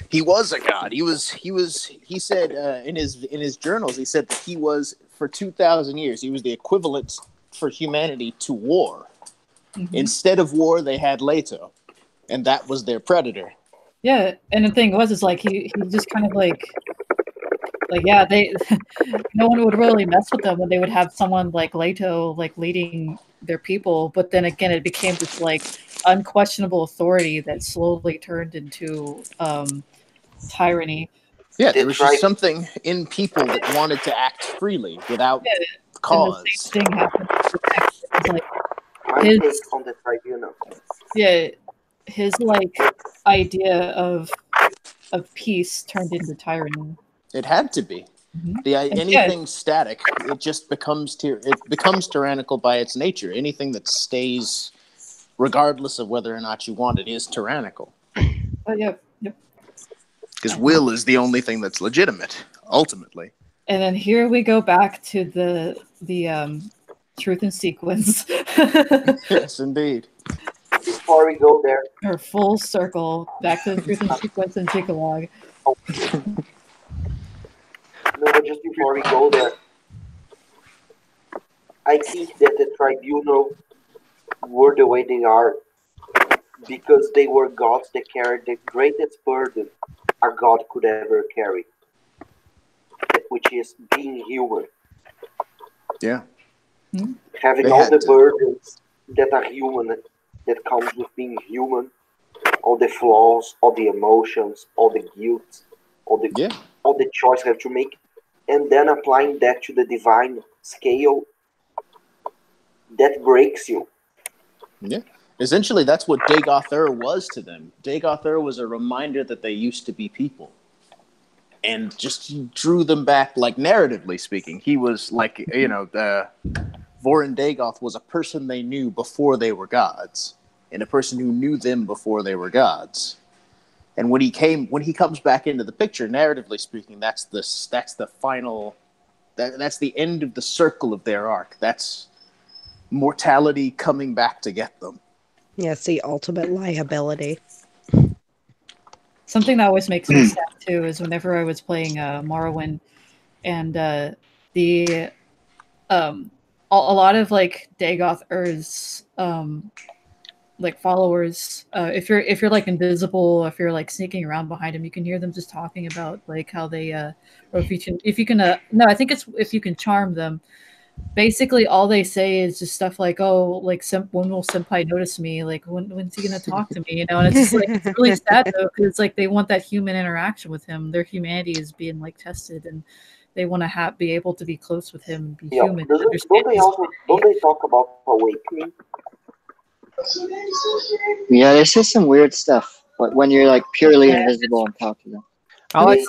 He was a god. He said in his journals, he said that he was, for 2,000 years, he was the equivalent for humanity to war. Mm-hmm. Instead of war, they had Leto, and that was their predator. Yeah, and the thing was, it's like he just kind of like they no one would really mess with them when they would have someone like Leto like leading their people, but then again it became this like unquestionable authority that slowly turned into tyranny. Yeah, there was just something in people that wanted to act freely without cause. And the same thing happened with X. Like my take on the tribunal. Yeah, his like idea of peace turned into tyranny. It had to be. Anything static, it just becomes tyrannical by its nature. Anything that stays, regardless of whether or not you want it, is tyrannical. Yep. Because will is the only thing that's legitimate, ultimately. And then here we go back to the truth in sequence. Yes, indeed. Before we go there, or full circle back to the truth in sequence and Jigalog. No, but just before we go there, I think that the tribunal were the way they are because they were gods that carried the greatest burden a god could ever carry, which is being human. Yeah. Having all the burdens that are human, that comes with being human, all the flaws, all the emotions, all the guilt, all the choice you have to make, and then applying that to the divine scale, that breaks you. Yeah. Essentially, that's what Dagoth was to them. Dagoth was a reminder that they used to be people. And just drew them back, like narratively speaking. He was like, Vorin Dagoth was a person they knew before they were gods. And a person who knew them before they were gods. And when he comes back into the picture, narratively speaking, that's the final, that's the end of the circle of their arc. That's mortality coming back to get them. Yeah, it's the ultimate liability. Something that always makes me sad too is whenever I was playing Morrowind, and a lot of like Dagoth like followers, if you're like invisible, if you're like sneaking around behind them, you can hear them just talking about like how they or if you can no, I think it's if you can charm them. Basically all they say is just stuff like, oh, like when will senpai notice me, like when's he gonna talk to me, and it's just like it's really sad though, because it's like they want that human interaction with him. Their humanity is being like tested, and they want to be able to be close with him and be human. Don't they talk about awakening? Yeah, there's just some weird stuff. But when you're like purely invisible and talk to them. I like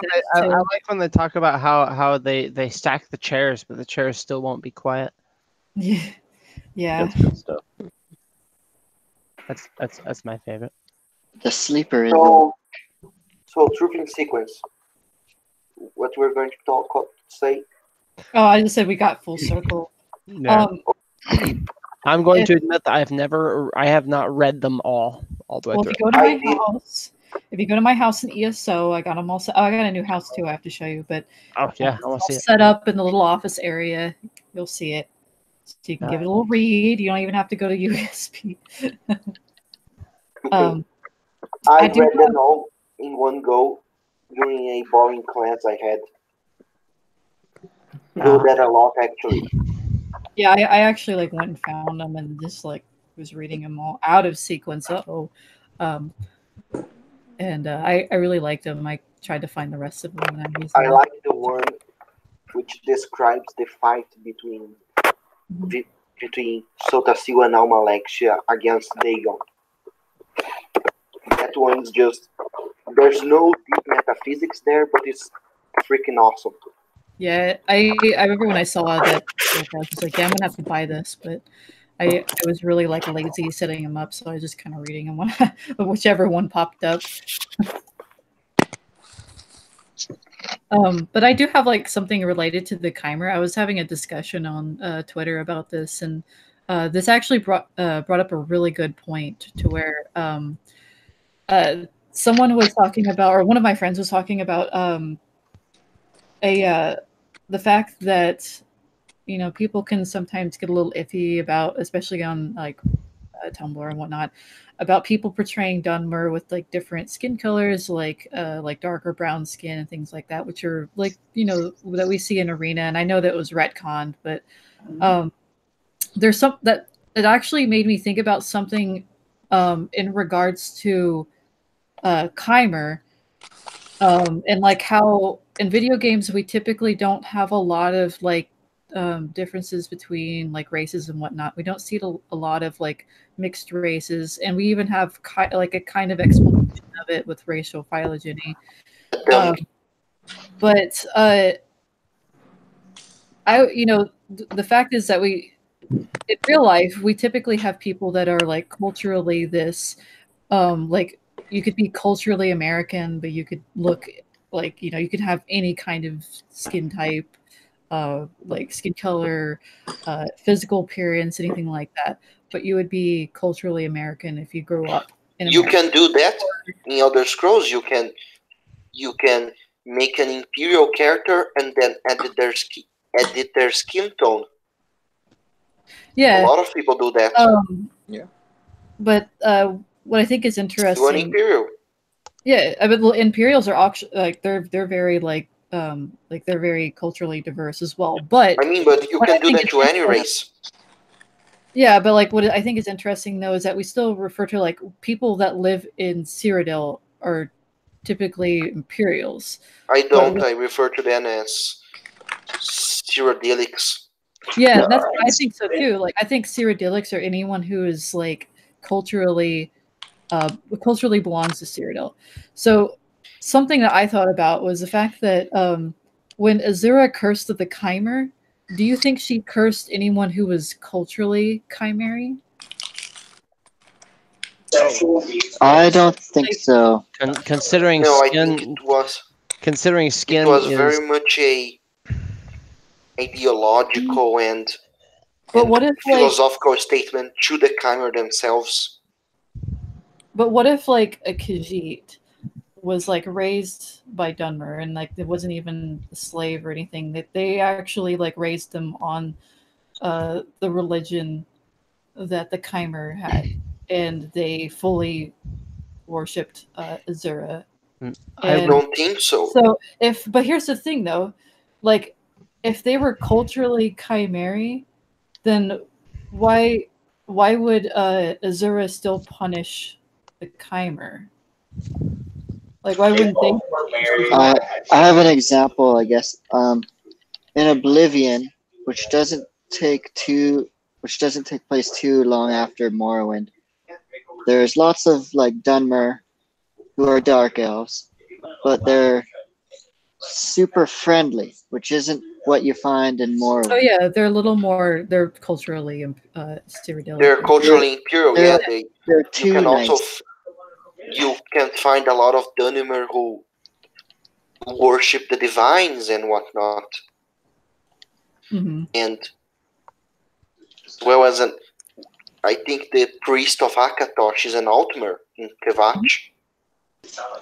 when they talk about how they stack the chairs, but the chairs still won't be quiet. Yeah. That's good stuff. That's my favorite. The sleeper is so truth in sequence. What we're going to say? Oh, I just said we got full circle. Yeah. I'm going to admit that I have not read them all the way through. If you go to my house in ESO, I got them all. I got a new house too. I have to show you, but I want to see it. Set up in the little office area. You'll see it, so you can give it a little read. You don't even have to go to USB. I read them all in one go during a boring class I had. Do that a lot, actually. Yeah, I actually like went and found them and just like was reading them all out of sequence. And I really liked them. I tried to find the rest of them. I like the one which describes the fight between Sotasiwa and Almalexia against Dagon. That one's just, there's no deep metaphysics there, but it's freaking awesome. Yeah, I remember when I saw that, I was just like, yeah, I'm gonna have to buy this, but I was really like lazy setting them up, so I was just kind of reading them whichever one popped up. But I do have like something related to the Chimer. I was having a discussion on Twitter about this, and this actually brought up a really good point to where someone was talking about, or one of my friends was talking about the fact that people can sometimes get a little iffy about, especially on like Tumblr and whatnot, about people portraying Dunmer with like different skin colors, like darker brown skin and things like that, which are like that we see in Arena. And I know that it was retconned, but there's some that it actually made me think about something in regards to Chimer, and like how in video games we typically don't have a lot of like differences between like races and whatnot. We don't see a lot of like mixed races, and we even have like a kind of explanation of it with racial phylogeny. But the fact is that in real life, we typically have people that are like culturally this, like you could be culturally American, but you could look like, you could have any kind of skin type, like skin color, physical appearance, anything like that. But you would be culturally American if you grew up in America. You can do that in Elder Scrolls. You can make an Imperial character and then edit their skin tone. Yeah, a lot of people do that. Yeah. But what I think is interesting. You an Imperial? Yeah, I mean, Imperials are actually like they're very like they're very culturally diverse as well. But I mean, but you can do that to any race. Yeah, but like what I think is interesting though is that we still refer to like people that live in Cyrodiil are typically Imperials. I don't. I refer to them as Cyrodiilics. Yeah, I think so too. Like I think Cyrodiilics are anyone who is like culturally belongs to Cyrodiil. So something that I thought about was the fact that when Azura cursed the Chimer, do you think she cursed anyone who was culturally Chimeri? I don't think so. Considering no, skin, I think it was. Considering skin, it was very much a ideological and what if philosophical statement to the Chimer themselves. But what if like a Khajiit was like raised by Dunmer and like it wasn't even a slave or anything, that they actually like raised them on the religion that the Chimer had, and they fully worshipped Azura. I don't think so. So but here's the thing though, like if they were culturally Chimeri, then why would Azura still punish the Chimer? Like why wouldn't they? I have an example, I guess. In Oblivion, which doesn't take place too long after Morrowind, there's lots of like Dunmer who are dark elves, but they're super friendly, which isn't what you find in Morrowind. Oh yeah, they're a little more. They're culturally Cyrodiilic. They're culturally imperial. They're you can nice. also you can find a lot of Dunmer who worship the divines and whatnot, and as well as I think the priest of Akatosh is an Altmer in Kevach.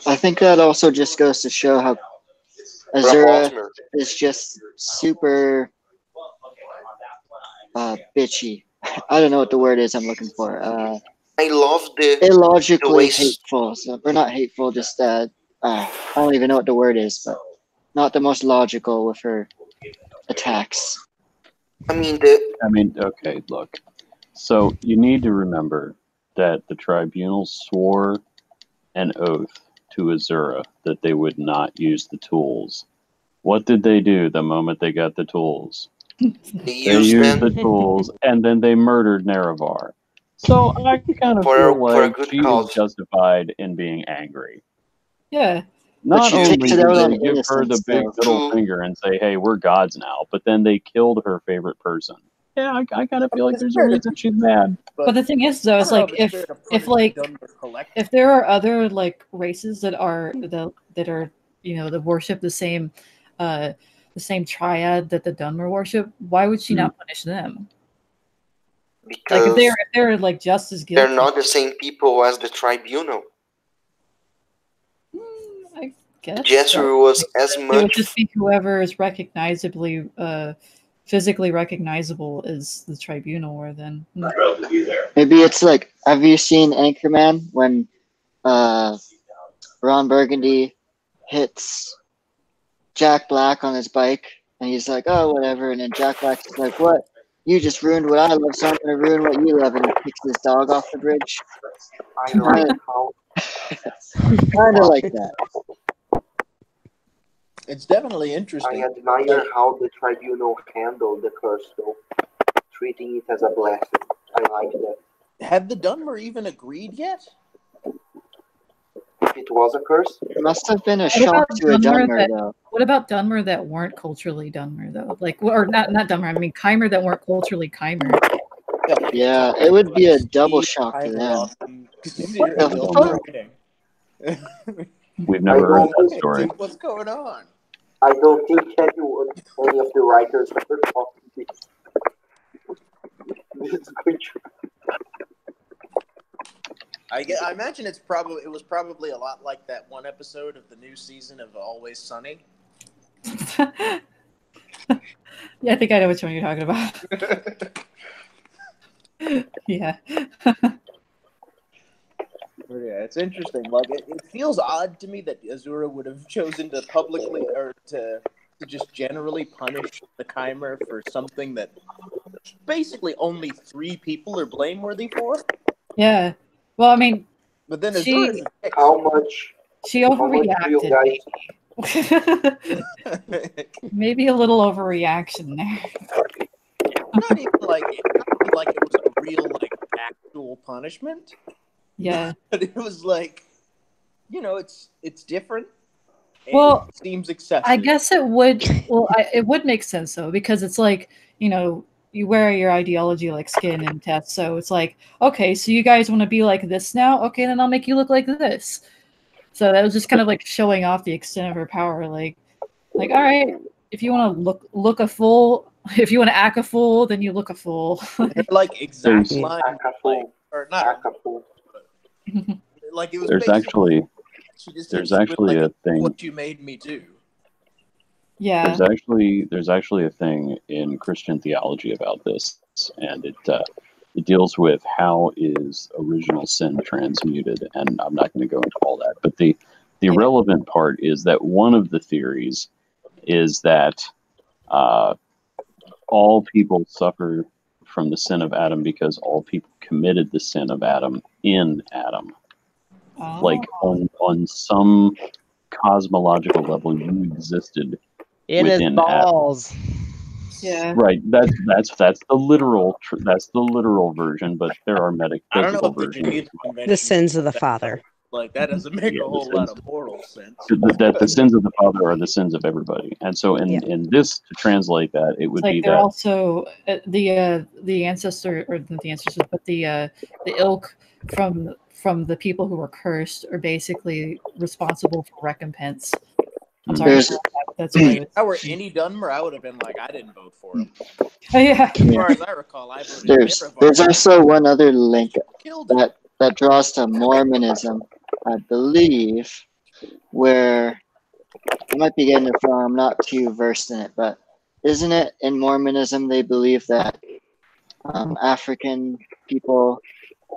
I think that also just goes to show how Azura is just super bitchy. I don't know what the word is I'm looking for. I love illogically hateful. So, or not hateful, just I don't even know what the word is, but not the most logical with her attacks. I mean, okay, look. So you need to remember that the tribunal swore an oath to Azura that they would not use the tools. What did they do the moment they got the tools? They used the tools, and then they murdered Nerevar. So I kind of feel like she is justified in being angry. Yeah. Not only did they give her the big middle finger and say, hey, we're gods now, but then they killed her favorite person. Yeah, I kind of feel like there's a reason she's mad. But the thing is, though, is like if there are other like races that are that worship the same triad that the Dunmer worship, why would she not punish them? Because like if they're like just as guilty, they're not the same people as the tribunal. I guess Jesru was as much. It would just be whoever is recognizably, physically recognizable as the tribunal, or then maybe it's like, have you seen Anchorman when Ron Burgundy hits Jack Black on his bike and he's like, oh, whatever, and then Jack Black's like, what? You just ruined what I love, so I'm gonna ruin what you love, and he kicks his dog off the bridge. I like how Kind of like that. It's definitely I interesting. admire how the tribunal handled the curse, though, treating it as a blessing. I like that. Had the Dunmer even agreed yet? It was a curse? It must have been a What shock about to a Dunmer Dunmer, that- though. What about Dunmer that weren't culturally Dunmer though? Like, or not Dunmer. I mean, Chimer that weren't culturally Chimer. Yeah, it would be a double shock to them. What the fuck? We've never heard that story. What's going on? I don't think any of the writers ever talked to this. This is good. I imagine it was probably a lot like that one episode of the new season of Always Sunny. Yeah, I think I know which one you're talking about. Yeah. Yeah, it's interesting. Like it feels odd to me that Azura would have chosen to publicly or to just generally punish the Chimer for something that basically only 3 people are blameworthy for. Yeah. Well, I mean, but then she how much overreacted. Maybe a little overreaction there. Not even like it was a real actual punishment. Yeah. But it was like, it's different. Well, it seems excessive. I guess it would. Well, it would make sense though, because it's like, you wear your ideology like skin and tests. So it's like, okay, so you guys want to be like this now? Okay, then I'll make you look like this. So that was just kind of like showing off the extent of her power. Like, all right, if you want to look a fool, if you want to act a fool, then you look a fool. Like exact line, or not. Like it was. There's actually a thing. What you made me do. Yeah. There's actually a thing in Christian theology about this, and it deals with how is original sin transmuted, and I'm not going to go into all that. But the relevant part is that one of the theories is that all people suffer from the sin of Adam because all people committed the sin of Adam in Adam. Oh. Like on some cosmological level, you existed in his balls. Adam. Yeah. Right. That's the literal version, but there are metaphysical versions. The sins of the father. Like that doesn't make a whole lot of moral sense. That the sins of the father are the sins of everybody, and so in this, to translate that, it would like be they're that also the ancestor, or not the ancestors, but the ilk from the people who were cursed are basically responsible for recompense. I'm sorry. That's what if I were any Dunmer, I would have been like, I didn't vote for him. Yeah. As far as I recall, I voted There's also one other link that draws to Mormonism, I believe, where I might be getting it wrong. I'm not too versed in it, but isn't it in Mormonism they believe that African people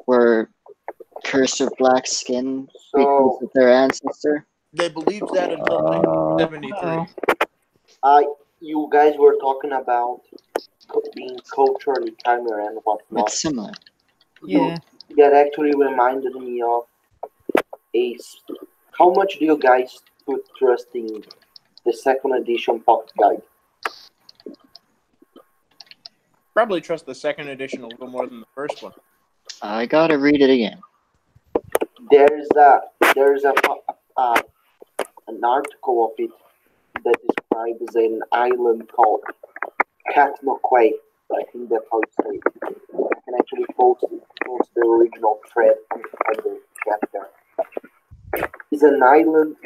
were cursed with black skin because of their ancestor? They believed that until 1973. You guys were talking about being culturally Chimer and whatnot. It's similar. Yeah. That actually reminded me of how much do you guys put trust in the second edition pocket guide? Probably trust the second edition a little more than the first one. I gotta read it again. There's an article of it that describes an island called Katnoquay. I think that's how it's said. I can actually post the original thread on the chat there. It's an island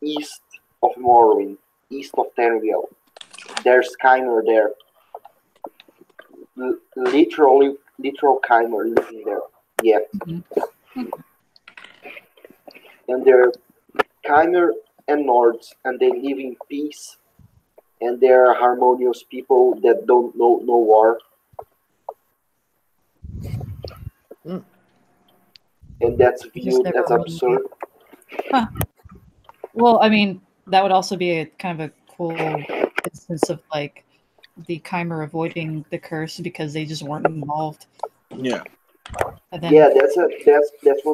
east of Morrowind, east of Terraville. There's Chimer there. Literal Chimer living there. Yeah. Mm-hmm. And they're Chimer and Nords, and they live in peace, and they're harmonious people that don't know no war. And that's viewed as absurd. Huh. Well, I mean, that would also be a kind of a cool instance of like the Chimer avoiding the curse because they just weren't involved. Yeah. And then, Yeah, that's what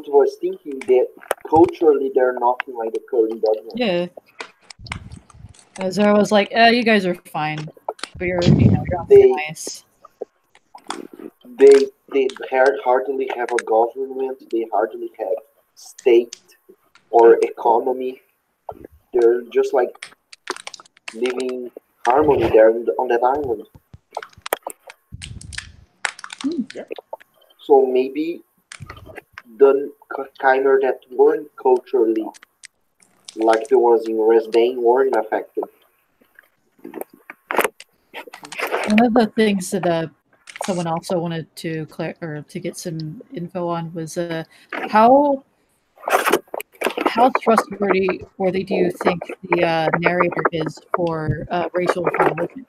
I was thinking. That culturally they're nothing like the current Dogma. yeah. So I was like, you guys are fine, but you're on thin ice. They hardly have a government. They hardly have state or economy. They're just like living harmony there on that island. So maybe the Chimer that weren't culturally like the ones in Resbane weren't affected. One of the things that someone also wanted to to get some info on was how trustworthy do you think the narrator is for racial phylogeny?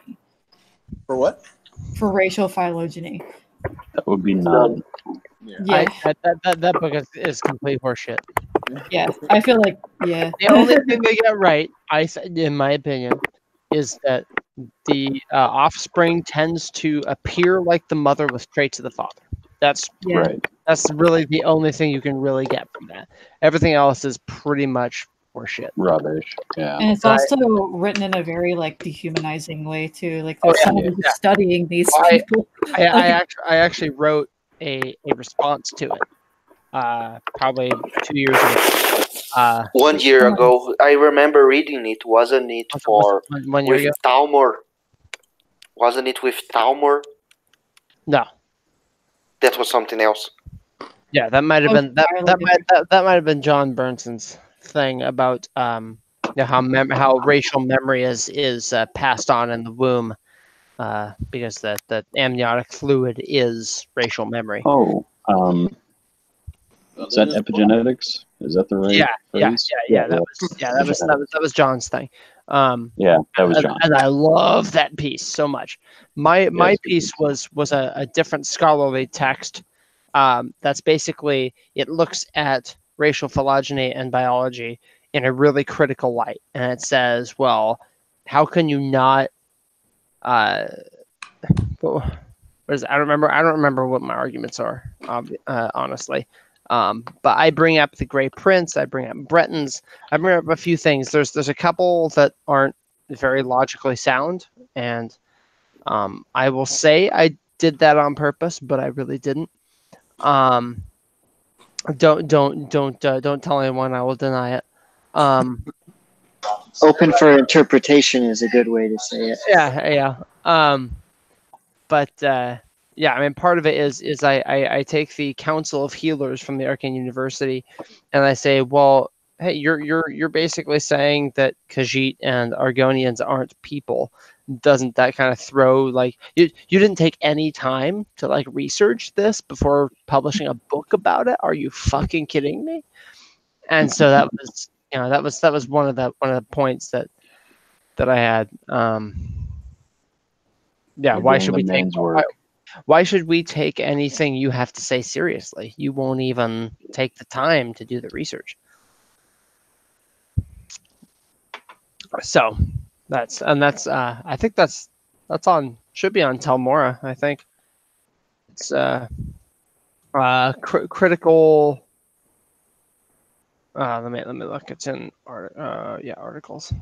For what? For racial phylogeny. That would be none. Yeah. That book is complete horseshit. Yeah, I feel like The only thing they get right, in my opinion, is that the offspring tends to appear like the mother with traits of the father. That's right. That's really the only thing you can really get from that. Everything else is pretty much horseshit. Rubbish. Yeah. And it's also written in a very dehumanizing way too. Like there's someone who's studying these people. I actually wrote a response to it. Probably 2 years ago. 1 year ago, I remember reading it. Wasn't it for 1 year ago? Talmor? Wasn't it with Talmor? No, that was something else. Yeah, that might have been that might have been John Bernson's thing about how racial memory is passed on in the womb, because the amniotic fluid is racial memory. Oh, is that epigenetics? Is that the right phrase? Yeah. That was John's thing. Yeah, that was John. And I love that piece so much. My piece was a different scholarly text. That's basically, it looks at racial phylogeny and biology in a really critical light, and it says, well, how can you not? I don't remember what my arguments are, honestly. But I bring up the Grey Prince, I bring up Bretons, I bring up a few things. There's a couple that aren't very logically sound, and I will say I did that on purpose, but I really didn't. Don't tell anyone. I will deny it. Open for interpretation is a good way to say it. Yeah. But yeah, I mean, part of it is I take the Council of Healers from the Arcane University, and I say, well, hey, you're basically saying that Khajiit and Argonians aren't people. Doesn't that kind of throw, like, you didn't take any time to research this before publishing a book about it? Are you fucking kidding me? And so that was one of the points that I had. Yeah, why should we take anything you have to say seriously? You won't even take the time to do the research. So I think that's should be on Telmora. I think it's critical. Let me look. It's in articles.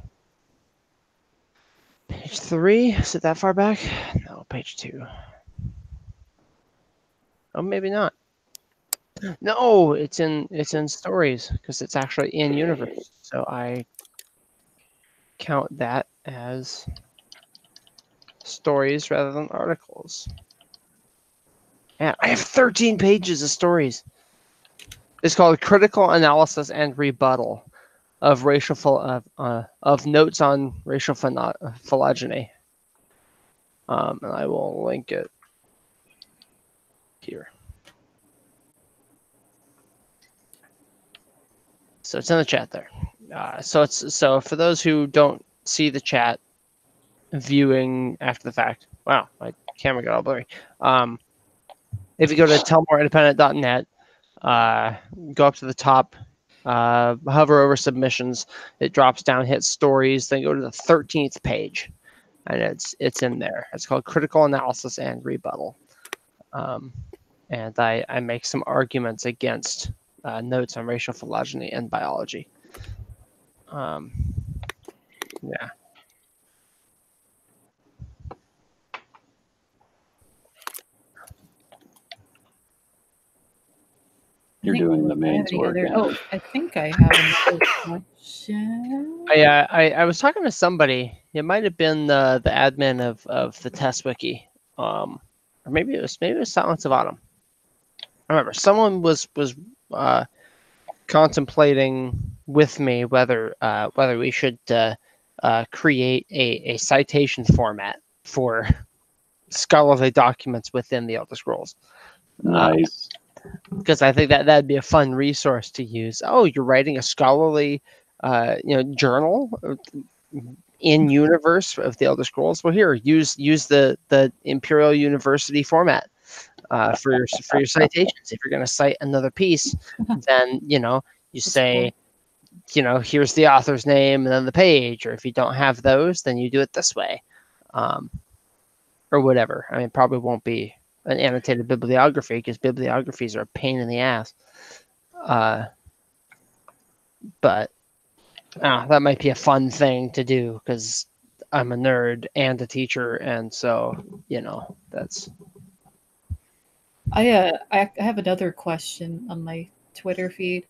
Page 3. Is it that far back? No, page 2. Oh, maybe not. No, it's in stories, because it's actually in universe. So I count that as stories rather than articles. Yeah, I have 13 pages of stories. It's called Critical Analysis and Rebuttal of of notes on racial phylogeny. And I will link it here. So it's in the chat there. So for those who don't see the chat viewing after the fact, wow, my camera got all blurry. If you go to tellmoreindependent.net, go up to the top, hover over submissions, it drops down, hit stories, then go to the 13th page, and it's in there. It's called Critical Analysis and Rebuttal. And I make some arguments against notes on racial phylogeny and biology. Yeah. You're doing the mains work. Oh, I think I have another question. I was talking to somebody. It might have been the admin of the test wiki, or maybe it was Silence of Autumn. I remember someone was contemplating with me whether we should create a citation format for scholarly documents within the Elder Scrolls. Nice. Because I think that'd be a fun resource to use. Oh, you're writing a scholarly, journal in universe of the Elder Scrolls. Well, here, use the Imperial University format for your citations. If you're going to cite another piece, then you say, here's the author's name and then the page. Or if you don't have those, then you do it this way, or whatever. I mean, probably won't be an annotated bibliography because bibliographies are a pain in the ass. But that might be a fun thing to do because I'm a nerd and a teacher, and so that's. I have another question on my Twitter feed.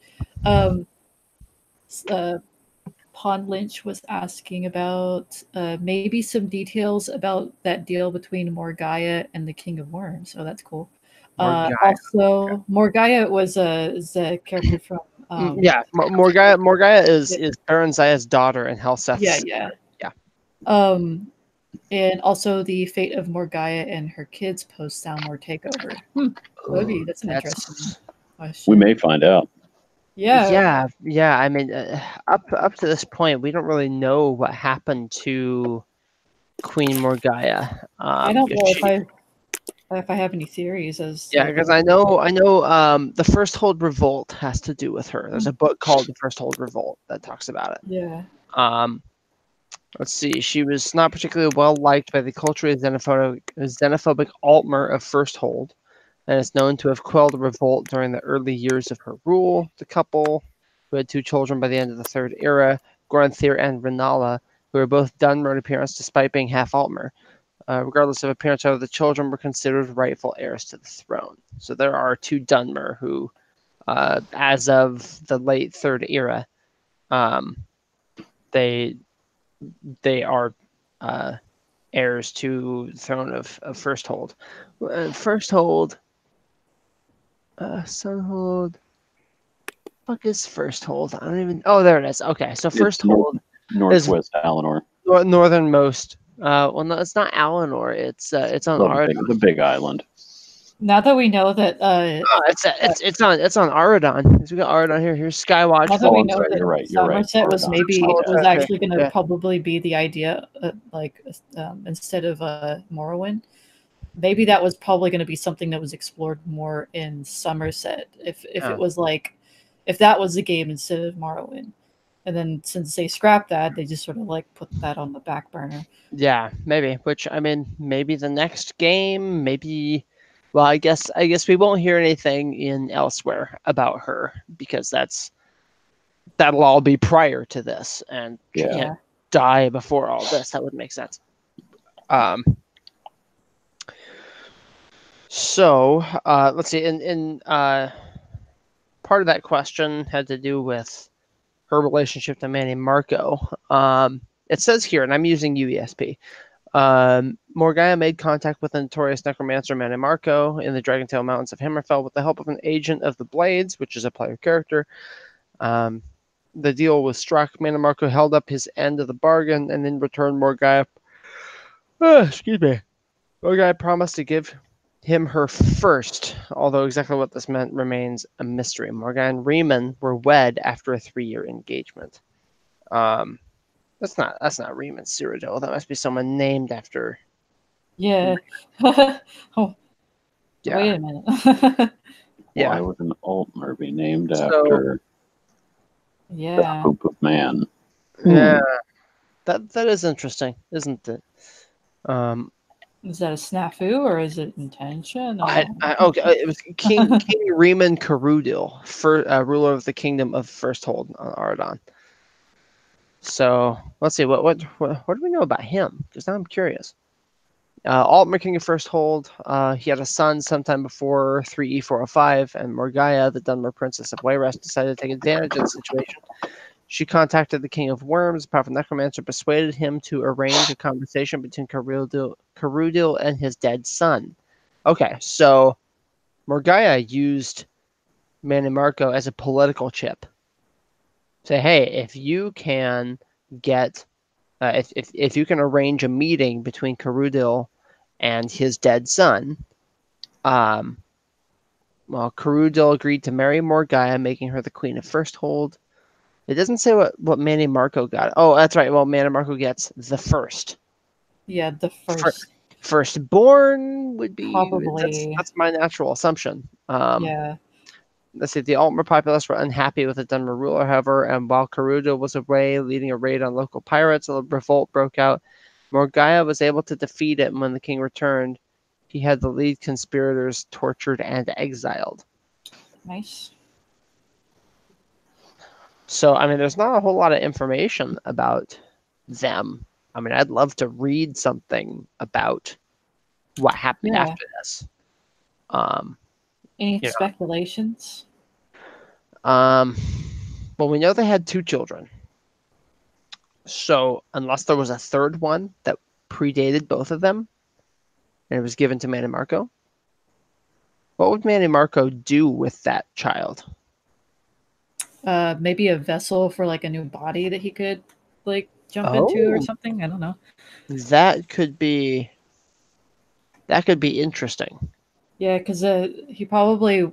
Pond Lynch was asking about maybe some details about that deal between Morgaya and the King of Worms. So that's cool. Also, Morgaya was a character from. Morgaya is Baron Zaya's daughter and Helseth's. Yeah. Yeah. And also the fate of Morgaya and her kids post Salmor takeover. That's an interesting question. We may find out. Yeah. I mean, up to this point, we don't really know what happened to Queen Morgaya. I don't know if I have any theories as. Because I know the First Hold Revolt has to do with her. There's a book called The First Hold Revolt that talks about it. Yeah. Let's see. She was not particularly well liked by the culturally xenophobic Altmer of First Hold, and is known to have quelled a revolt during the early years of her rule. The couple, who had 2 children by the end of the Third Era, Goranthir and Renala, who were both Dunmer in appearance despite being half Altmer. Regardless of appearance, however, the children were considered rightful heirs to the throne. So there are 2 Dunmer who, as of the late Third Era, they are heirs to the throne of First Hold. First Hold, Sunhold. Fuck is First Hold? I don't even. Oh, there it is. Okay, so First Hold Northwest Alinor. Northernmost. Well, no, it's not Alinor. It's on the big island. Now that we know that, it's on Aradon. We got Aradon here. Here's Skywatch. Now that we know that you're right. Somerset was actually going to probably be the idea, instead of Morrowind. Maybe that was probably going to be something that was explored more in Somerset. If it was if that was the game instead of Morrowind. And then since they scrapped that, they just sort of put that on the back burner. Yeah, maybe. Which, I mean, maybe the next game, maybe. Well, I guess we won't hear anything in Elsewhere about her because that'll all be prior to this, and she can't die before all this. That would make sense. So let's see. In part of that question had to do with her relationship to Manny Marco. It says here, and I'm using UESP. Morgaya made contact with the notorious necromancer Manny Marco in the Dragentail Mountains of Hammerfell with the help of an agent of the Blades, which is a player character. The deal was struck. Manny Marco held up his end of the bargain, and in return, Morgaya promised to give him her first, although exactly what this meant remains a mystery. Morgaya and Riemann were wed after a 3-year engagement. That's not Riemann Cyrodiil. That must be someone named after. Yeah. Oh. Yeah. Wait a minute. Why would an Altmer be named after the Hope of Man? Yeah. That is interesting, isn't it? Is that a snafu or is it intention? Okay, it was King Riemann Karudil, ruler of the kingdom of First Hold on Aradon. So let's see what do we know about him? Because now I'm curious. Altmer, King of First Hold. He had a son sometime before 3E405, and Morgaya, the Dunmer Princess of Wayrest, decided to take advantage of the situation. She contacted the King of Worms, a powerful necromancer, persuaded him to arrange a conversation between Karudil and his dead son. Okay, so Morgaya used Manimarco as a political chip. Say, hey, if you can get, if you can arrange a meeting between Karudil and his dead son, well, Karudil agreed to marry Morgaya, making her the queen of First Hold. It doesn't say what Manimarco got. Oh, that's right. Well, Manimarco gets the first. Yeah, the first. Firstborn would be probably. That's my natural assumption. Yeah. Let's see. The Altmer populace were unhappy with the Dunmer ruler, however, and while Karudil was away leading a raid on local pirates, a revolt broke out. Morgaya was able to defeat it, and when the king returned, he had the lead conspirators tortured and exiled. Nice. So, I mean, there's not a whole lot of information about them. I mean, I'd love to read something about what happened after this. Any speculations? Well, we know they had 2 children. So, unless there was a third one that predated both of them, and it was given to Manimarco, what would Manimarco do with that child? Maybe a vessel for like a new body that he could like jump into or something. I don't know. That could be interesting. Yeah, because he probably,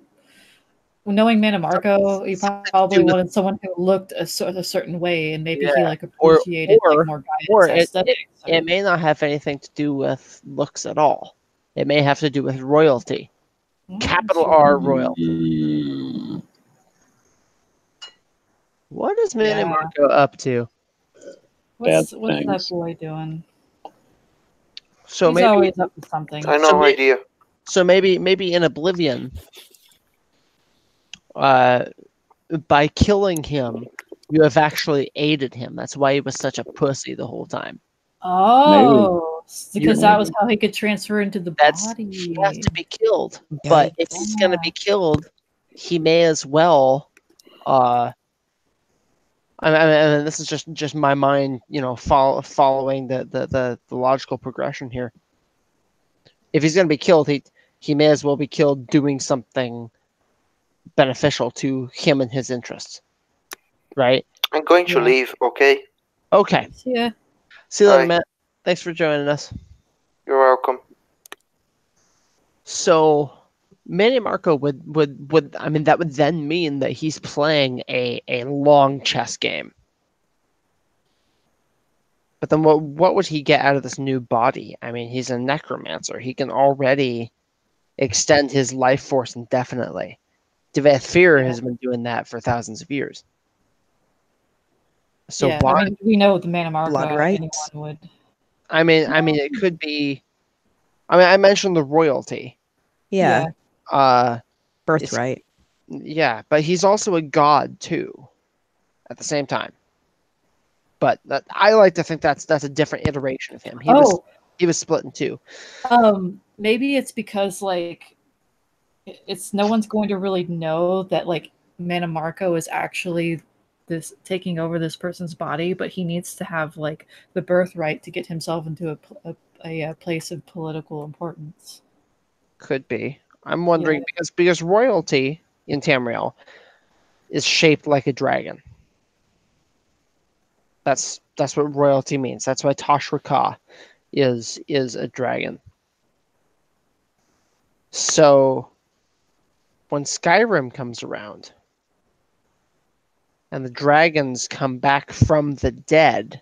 knowing Manimarco, he probably wanted someone who looked a certain way, and maybe he like appreciated like, more guidance aesthetics. It may not have anything to do with looks at all. It may have to do with royalty. Capital R royalty. What is Manimarco up to? What's that boy doing? So he's maybe always up to something. I have no idea. So maybe in Oblivion, by killing him, you have actually aided him. That's why he was such a pussy the whole time. Oh, because that was how he could transfer into the body. He has to be killed. But if he's going to be killed, he may as well. I mean, this is just my mind, following the logical progression here. If he's going to be killed, he may as well be killed doing something beneficial to him and his interests, right? I'm going to leave. Okay. Okay. Yeah. See you later, Matt. Thanks for joining us. You're welcome. So, Manimarco would I mean, that would then mean that he's playing a long chess game. But then what would he get out of this new body? I mean, he's a necromancer. He can already extend his life force indefinitely. Devathir has been doing that for thousands of years. So why? I mean, we know the Manimarco. Blood rights. Anyone would. I mean, it could be. I mean, I mentioned the royalty. Yeah. Birthright. Yeah, but he's also a god too, at the same time. But I like to think that's a different iteration of him. He was split in 2. Maybe it's because like it's no one's going to really know that like Manimarco is actually this taking over this person's body, but he needs to have like the birthright to get himself into a place of political importance. Could be. I'm wondering because royalty in Tamriel is shaped like a dragon. That's what royalty means. That's why Tashraka is a dragon. So when Skyrim comes around and the dragons come back from the dead.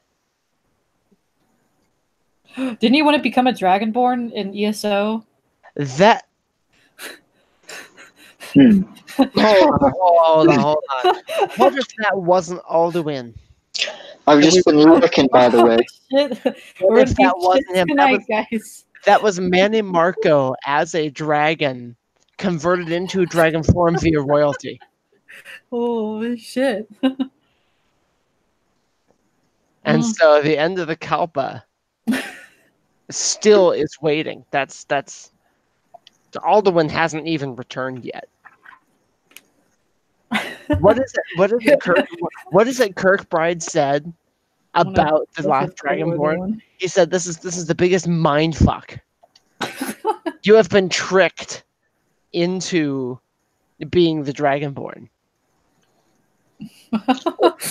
Didn't you want to become a dragonborn in ESO? That hold on. What if that wasn't Alduin? I've just been looking, by the way. We're if that wasn't him, tonight, guys. That was Manny Marco as a dragon, converted into dragon form via royalty. Oh shit! And so the end of the Kalpa still is waiting. That's Alduin hasn't even returned yet. What is it Kirkbride said about the last Dragonborn? He said this is the biggest mind fuck. You have been tricked into being the Dragonborn.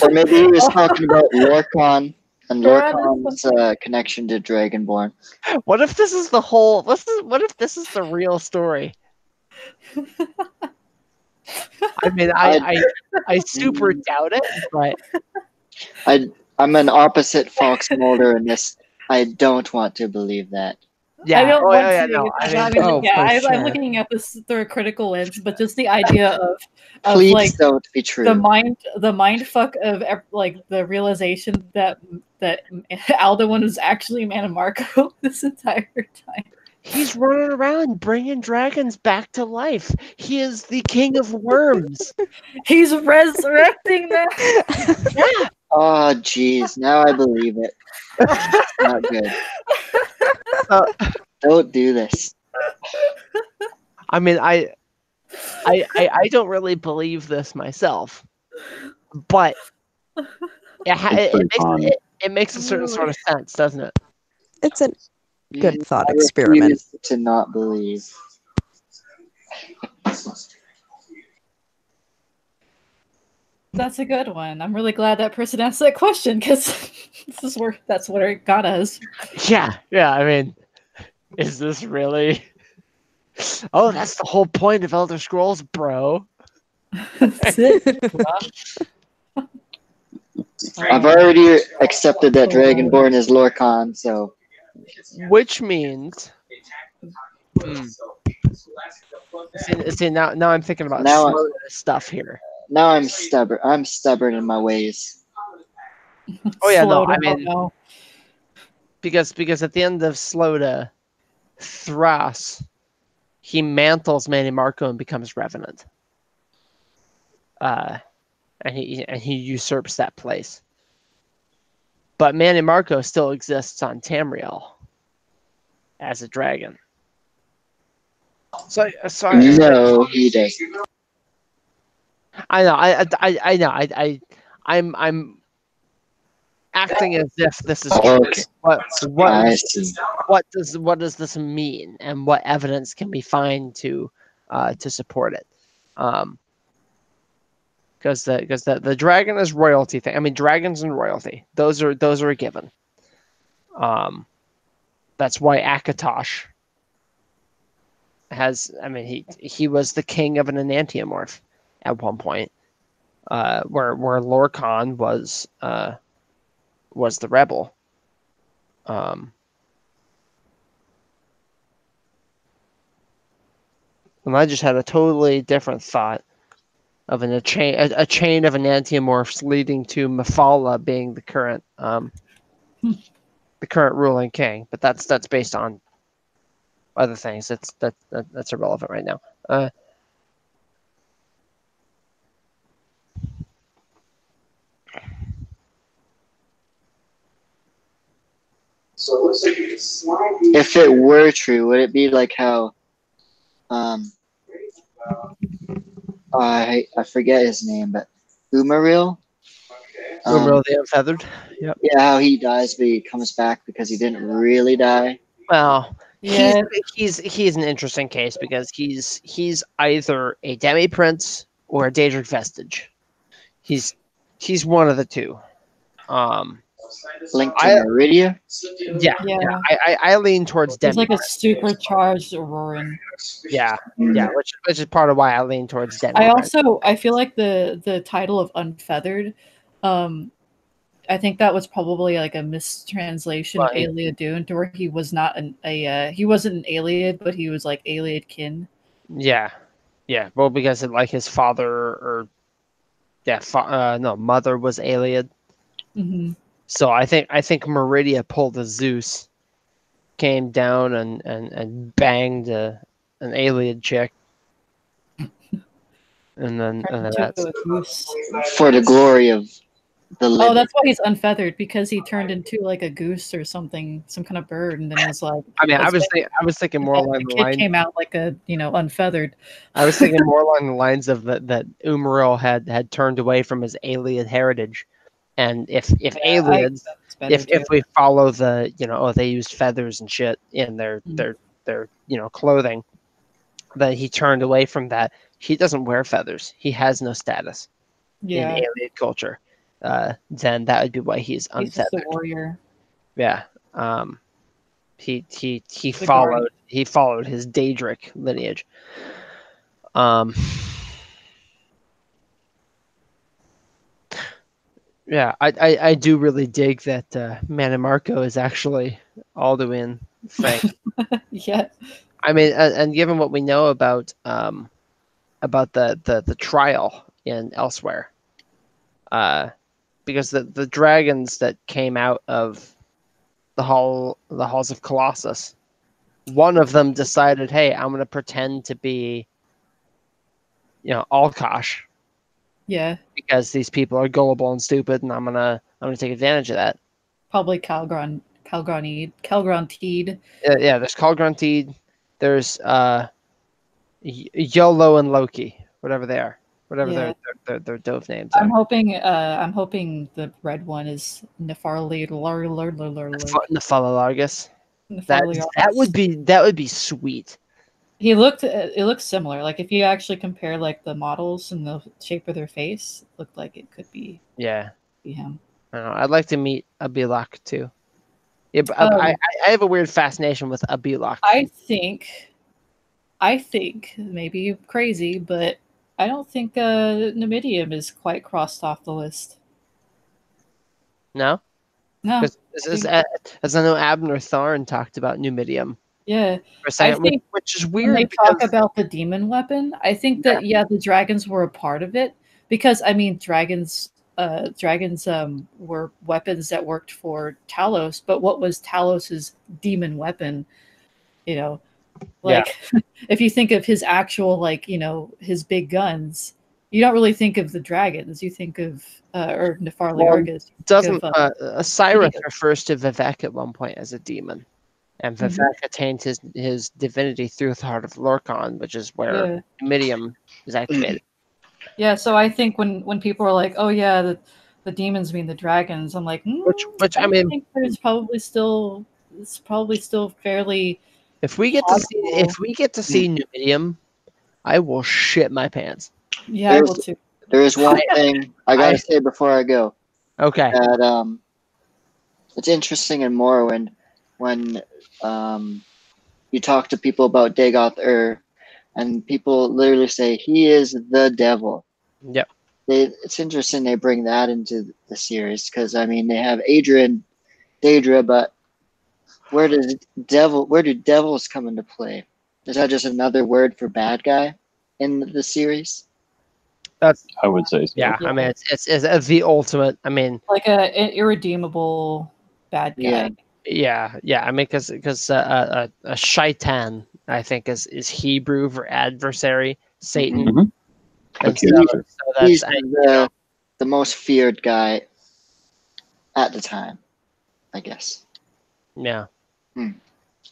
Or maybe he was talking about Lorcan and Lorcan's connection to Dragonborn. What if this is the whole? What if this is the real story? I mean, I super doubt it, but I'm an opposite Fox Mulder in this. I don't want to believe that. Yeah, I don't want to. No. I'm looking at this through a critical lens, but just the idea of Please like don't be true. The mind fuck of like the realization that Alduin was actually Mannimarco this entire time. He's running around bringing dragons back to life. He is the king of worms. He's resurrecting them. Yeah. Oh, jeez. Now I believe it. It's not good. Don't do this. I mean, I don't really believe this myself, but it makes a certain sort of sense, doesn't it? It's a good thought I experiment. refuse to not believe. That's a good one. I'm really glad that person asked that question because that's where it got us. Yeah. I mean, is this really? Oh, that's the whole point of Elder Scrolls, bro. That's it. I've already accepted that Dragonborn is Lorcan, so. Which means. See, now I'm thinking about stuff here. Now I'm stubborn. I'm stubborn in my ways. Oh yeah, no, I mean, because at the end of Sloda, Thras, he mantles Manny Marco and becomes Revenant. And he usurps that place. But Manny Marco still exists on Tamriel as a dragon. So no, he does. I know. I'm acting as if this is true. Okay. What does this mean, and what evidence can we find to support it? Because the dragon is royalty thing. I mean, dragons and royalty. Those are a given. That's why Akatosh has. I mean, he was the king of an enantiomorph at one point, where Lorcan was the rebel. And I just had a totally different thought of a chain of enantiomorphs leading to Mephala being the current ruling king. But that's based on other things. That's irrelevant right now. So it looks like you can slide these. If it were true, would it be like how I forget his name, but Umaril? Umaril the Unfeathered? Yep. Yeah, how he dies but he comes back because he didn't really die. Well, yeah. he's an interesting case because he's either a demi-prince or a Daedric vestige. He's one of the two. Link to Meridia? Yeah. I lean towards He's Demi. like a supercharged Auroran. Yeah, which is part of why I lean towards Demi. I feel like the title of Unfeathered, I think that was probably like a mistranslation of Aliadun, to where he was not he wasn't an Aliad, but he was like Aliadkin. Yeah. Well, because his father or mother was Aliad. Mm-hmm. So I think Meridia pulled a Zeus, came down and banged an alien chick, and then that's for the glory of the living. Oh, that's why he's unfeathered, because he turned into like a goose or something, some kind of bird, and then was like. I mean, I was thinking more along the lines. Came out like a unfeathered. I was thinking more along the lines of that Umaril had turned away from his alien heritage, and if aliens, if we follow the they used feathers and shit in their clothing, that he turned away from that. He doesn't wear feathers. He has no status in alien culture. Then that would be why he's unfeathered. He's just a warrior. Yeah. He followed his Daedric lineage. Yeah, I do really dig that Manimarco is actually Alduin thing. Yeah. I mean, and given what we know about the trial in Elsewhere, because the dragons that came out of the halls of Colossus, one of them decided, hey, I'm going to pretend to be, Alkosh. Yeah. Because these people are gullible and stupid, and I'm gonna take advantage of that. Probably Calgron Teed. Yeah, there's Calgron Teed. There's Yolo and Loki, whatever they are, whatever their dove names are. I'm hoping the red one is Nephalalargus. That would be sweet. It looks similar. Like if you actually compare like the models and the shape of their face, it looked like it could be him. I don't know. I'd like to meet Abilak too. Yeah, but I have a weird fascination with Abilak. I think maybe crazy, but I don't think Numidium is quite crossed off the list. No? No. As I know, Abner Tharn talked about Numidium. Yeah, I think, which is weird. When they talk about the demon weapon, I think that the dragons were a part of it, because I mean dragons were weapons that worked for Talos, but what was Talos's demon weapon? If you think of his actual his big guns, you don't really think of the dragons. You think of or Nephalalargus. Doesn't Cyrus refers to Vivek at one point as a demon? And Vivek attained his divinity through the heart of Lorcan, which is where Numidium is activated. Yeah, so I think when people are like, "Oh yeah, the demons mean the dragons," I'm like, which I mean, think it's probably still fairly. If we get to see Numidium, I will shit my pants. Yeah, I will too. There is one thing I gotta say before I go. Okay. That it's interesting in Morrowind when you talk to people about Dagoth and people literally say he is the devil. Yep. It's interesting they bring that into the series, because I mean they have Adrian, Daedra, but where do devils come into play? Is that just another word for bad guy in the series? I would say so. Yeah, I mean it's the ultimate. I mean, like an irredeemable bad guy. Yeah. I mean, because a shaitan, I think, is Hebrew for adversary, Satan. Mm-hmm. And he's the most feared guy at the time, I guess. Yeah.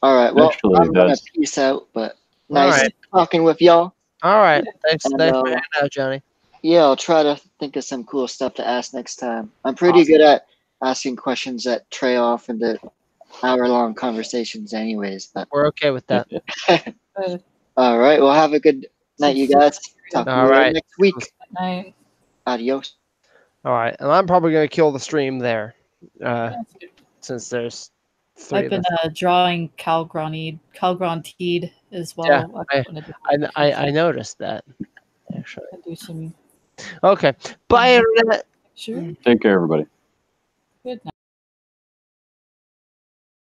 All right. Well, Actually, I'm gonna peace out, but nice talking with y'all. All right. Thanks for hanging out, Johnny. Yeah, I'll try to think of some cool stuff to ask next time. I'm pretty good at asking questions that trail off into hour-long conversations anyways. But we're okay with that. All right. Well, have a good night, you guys. Talk to you next week. Good night. Adios. All right. And I'm probably going to kill the stream there, since there's three I've been drawing Calgron Teed as well. Yeah, I noticed that, actually. Do some... Okay. Bye, Internet. Sure. Take care, everybody. Good night.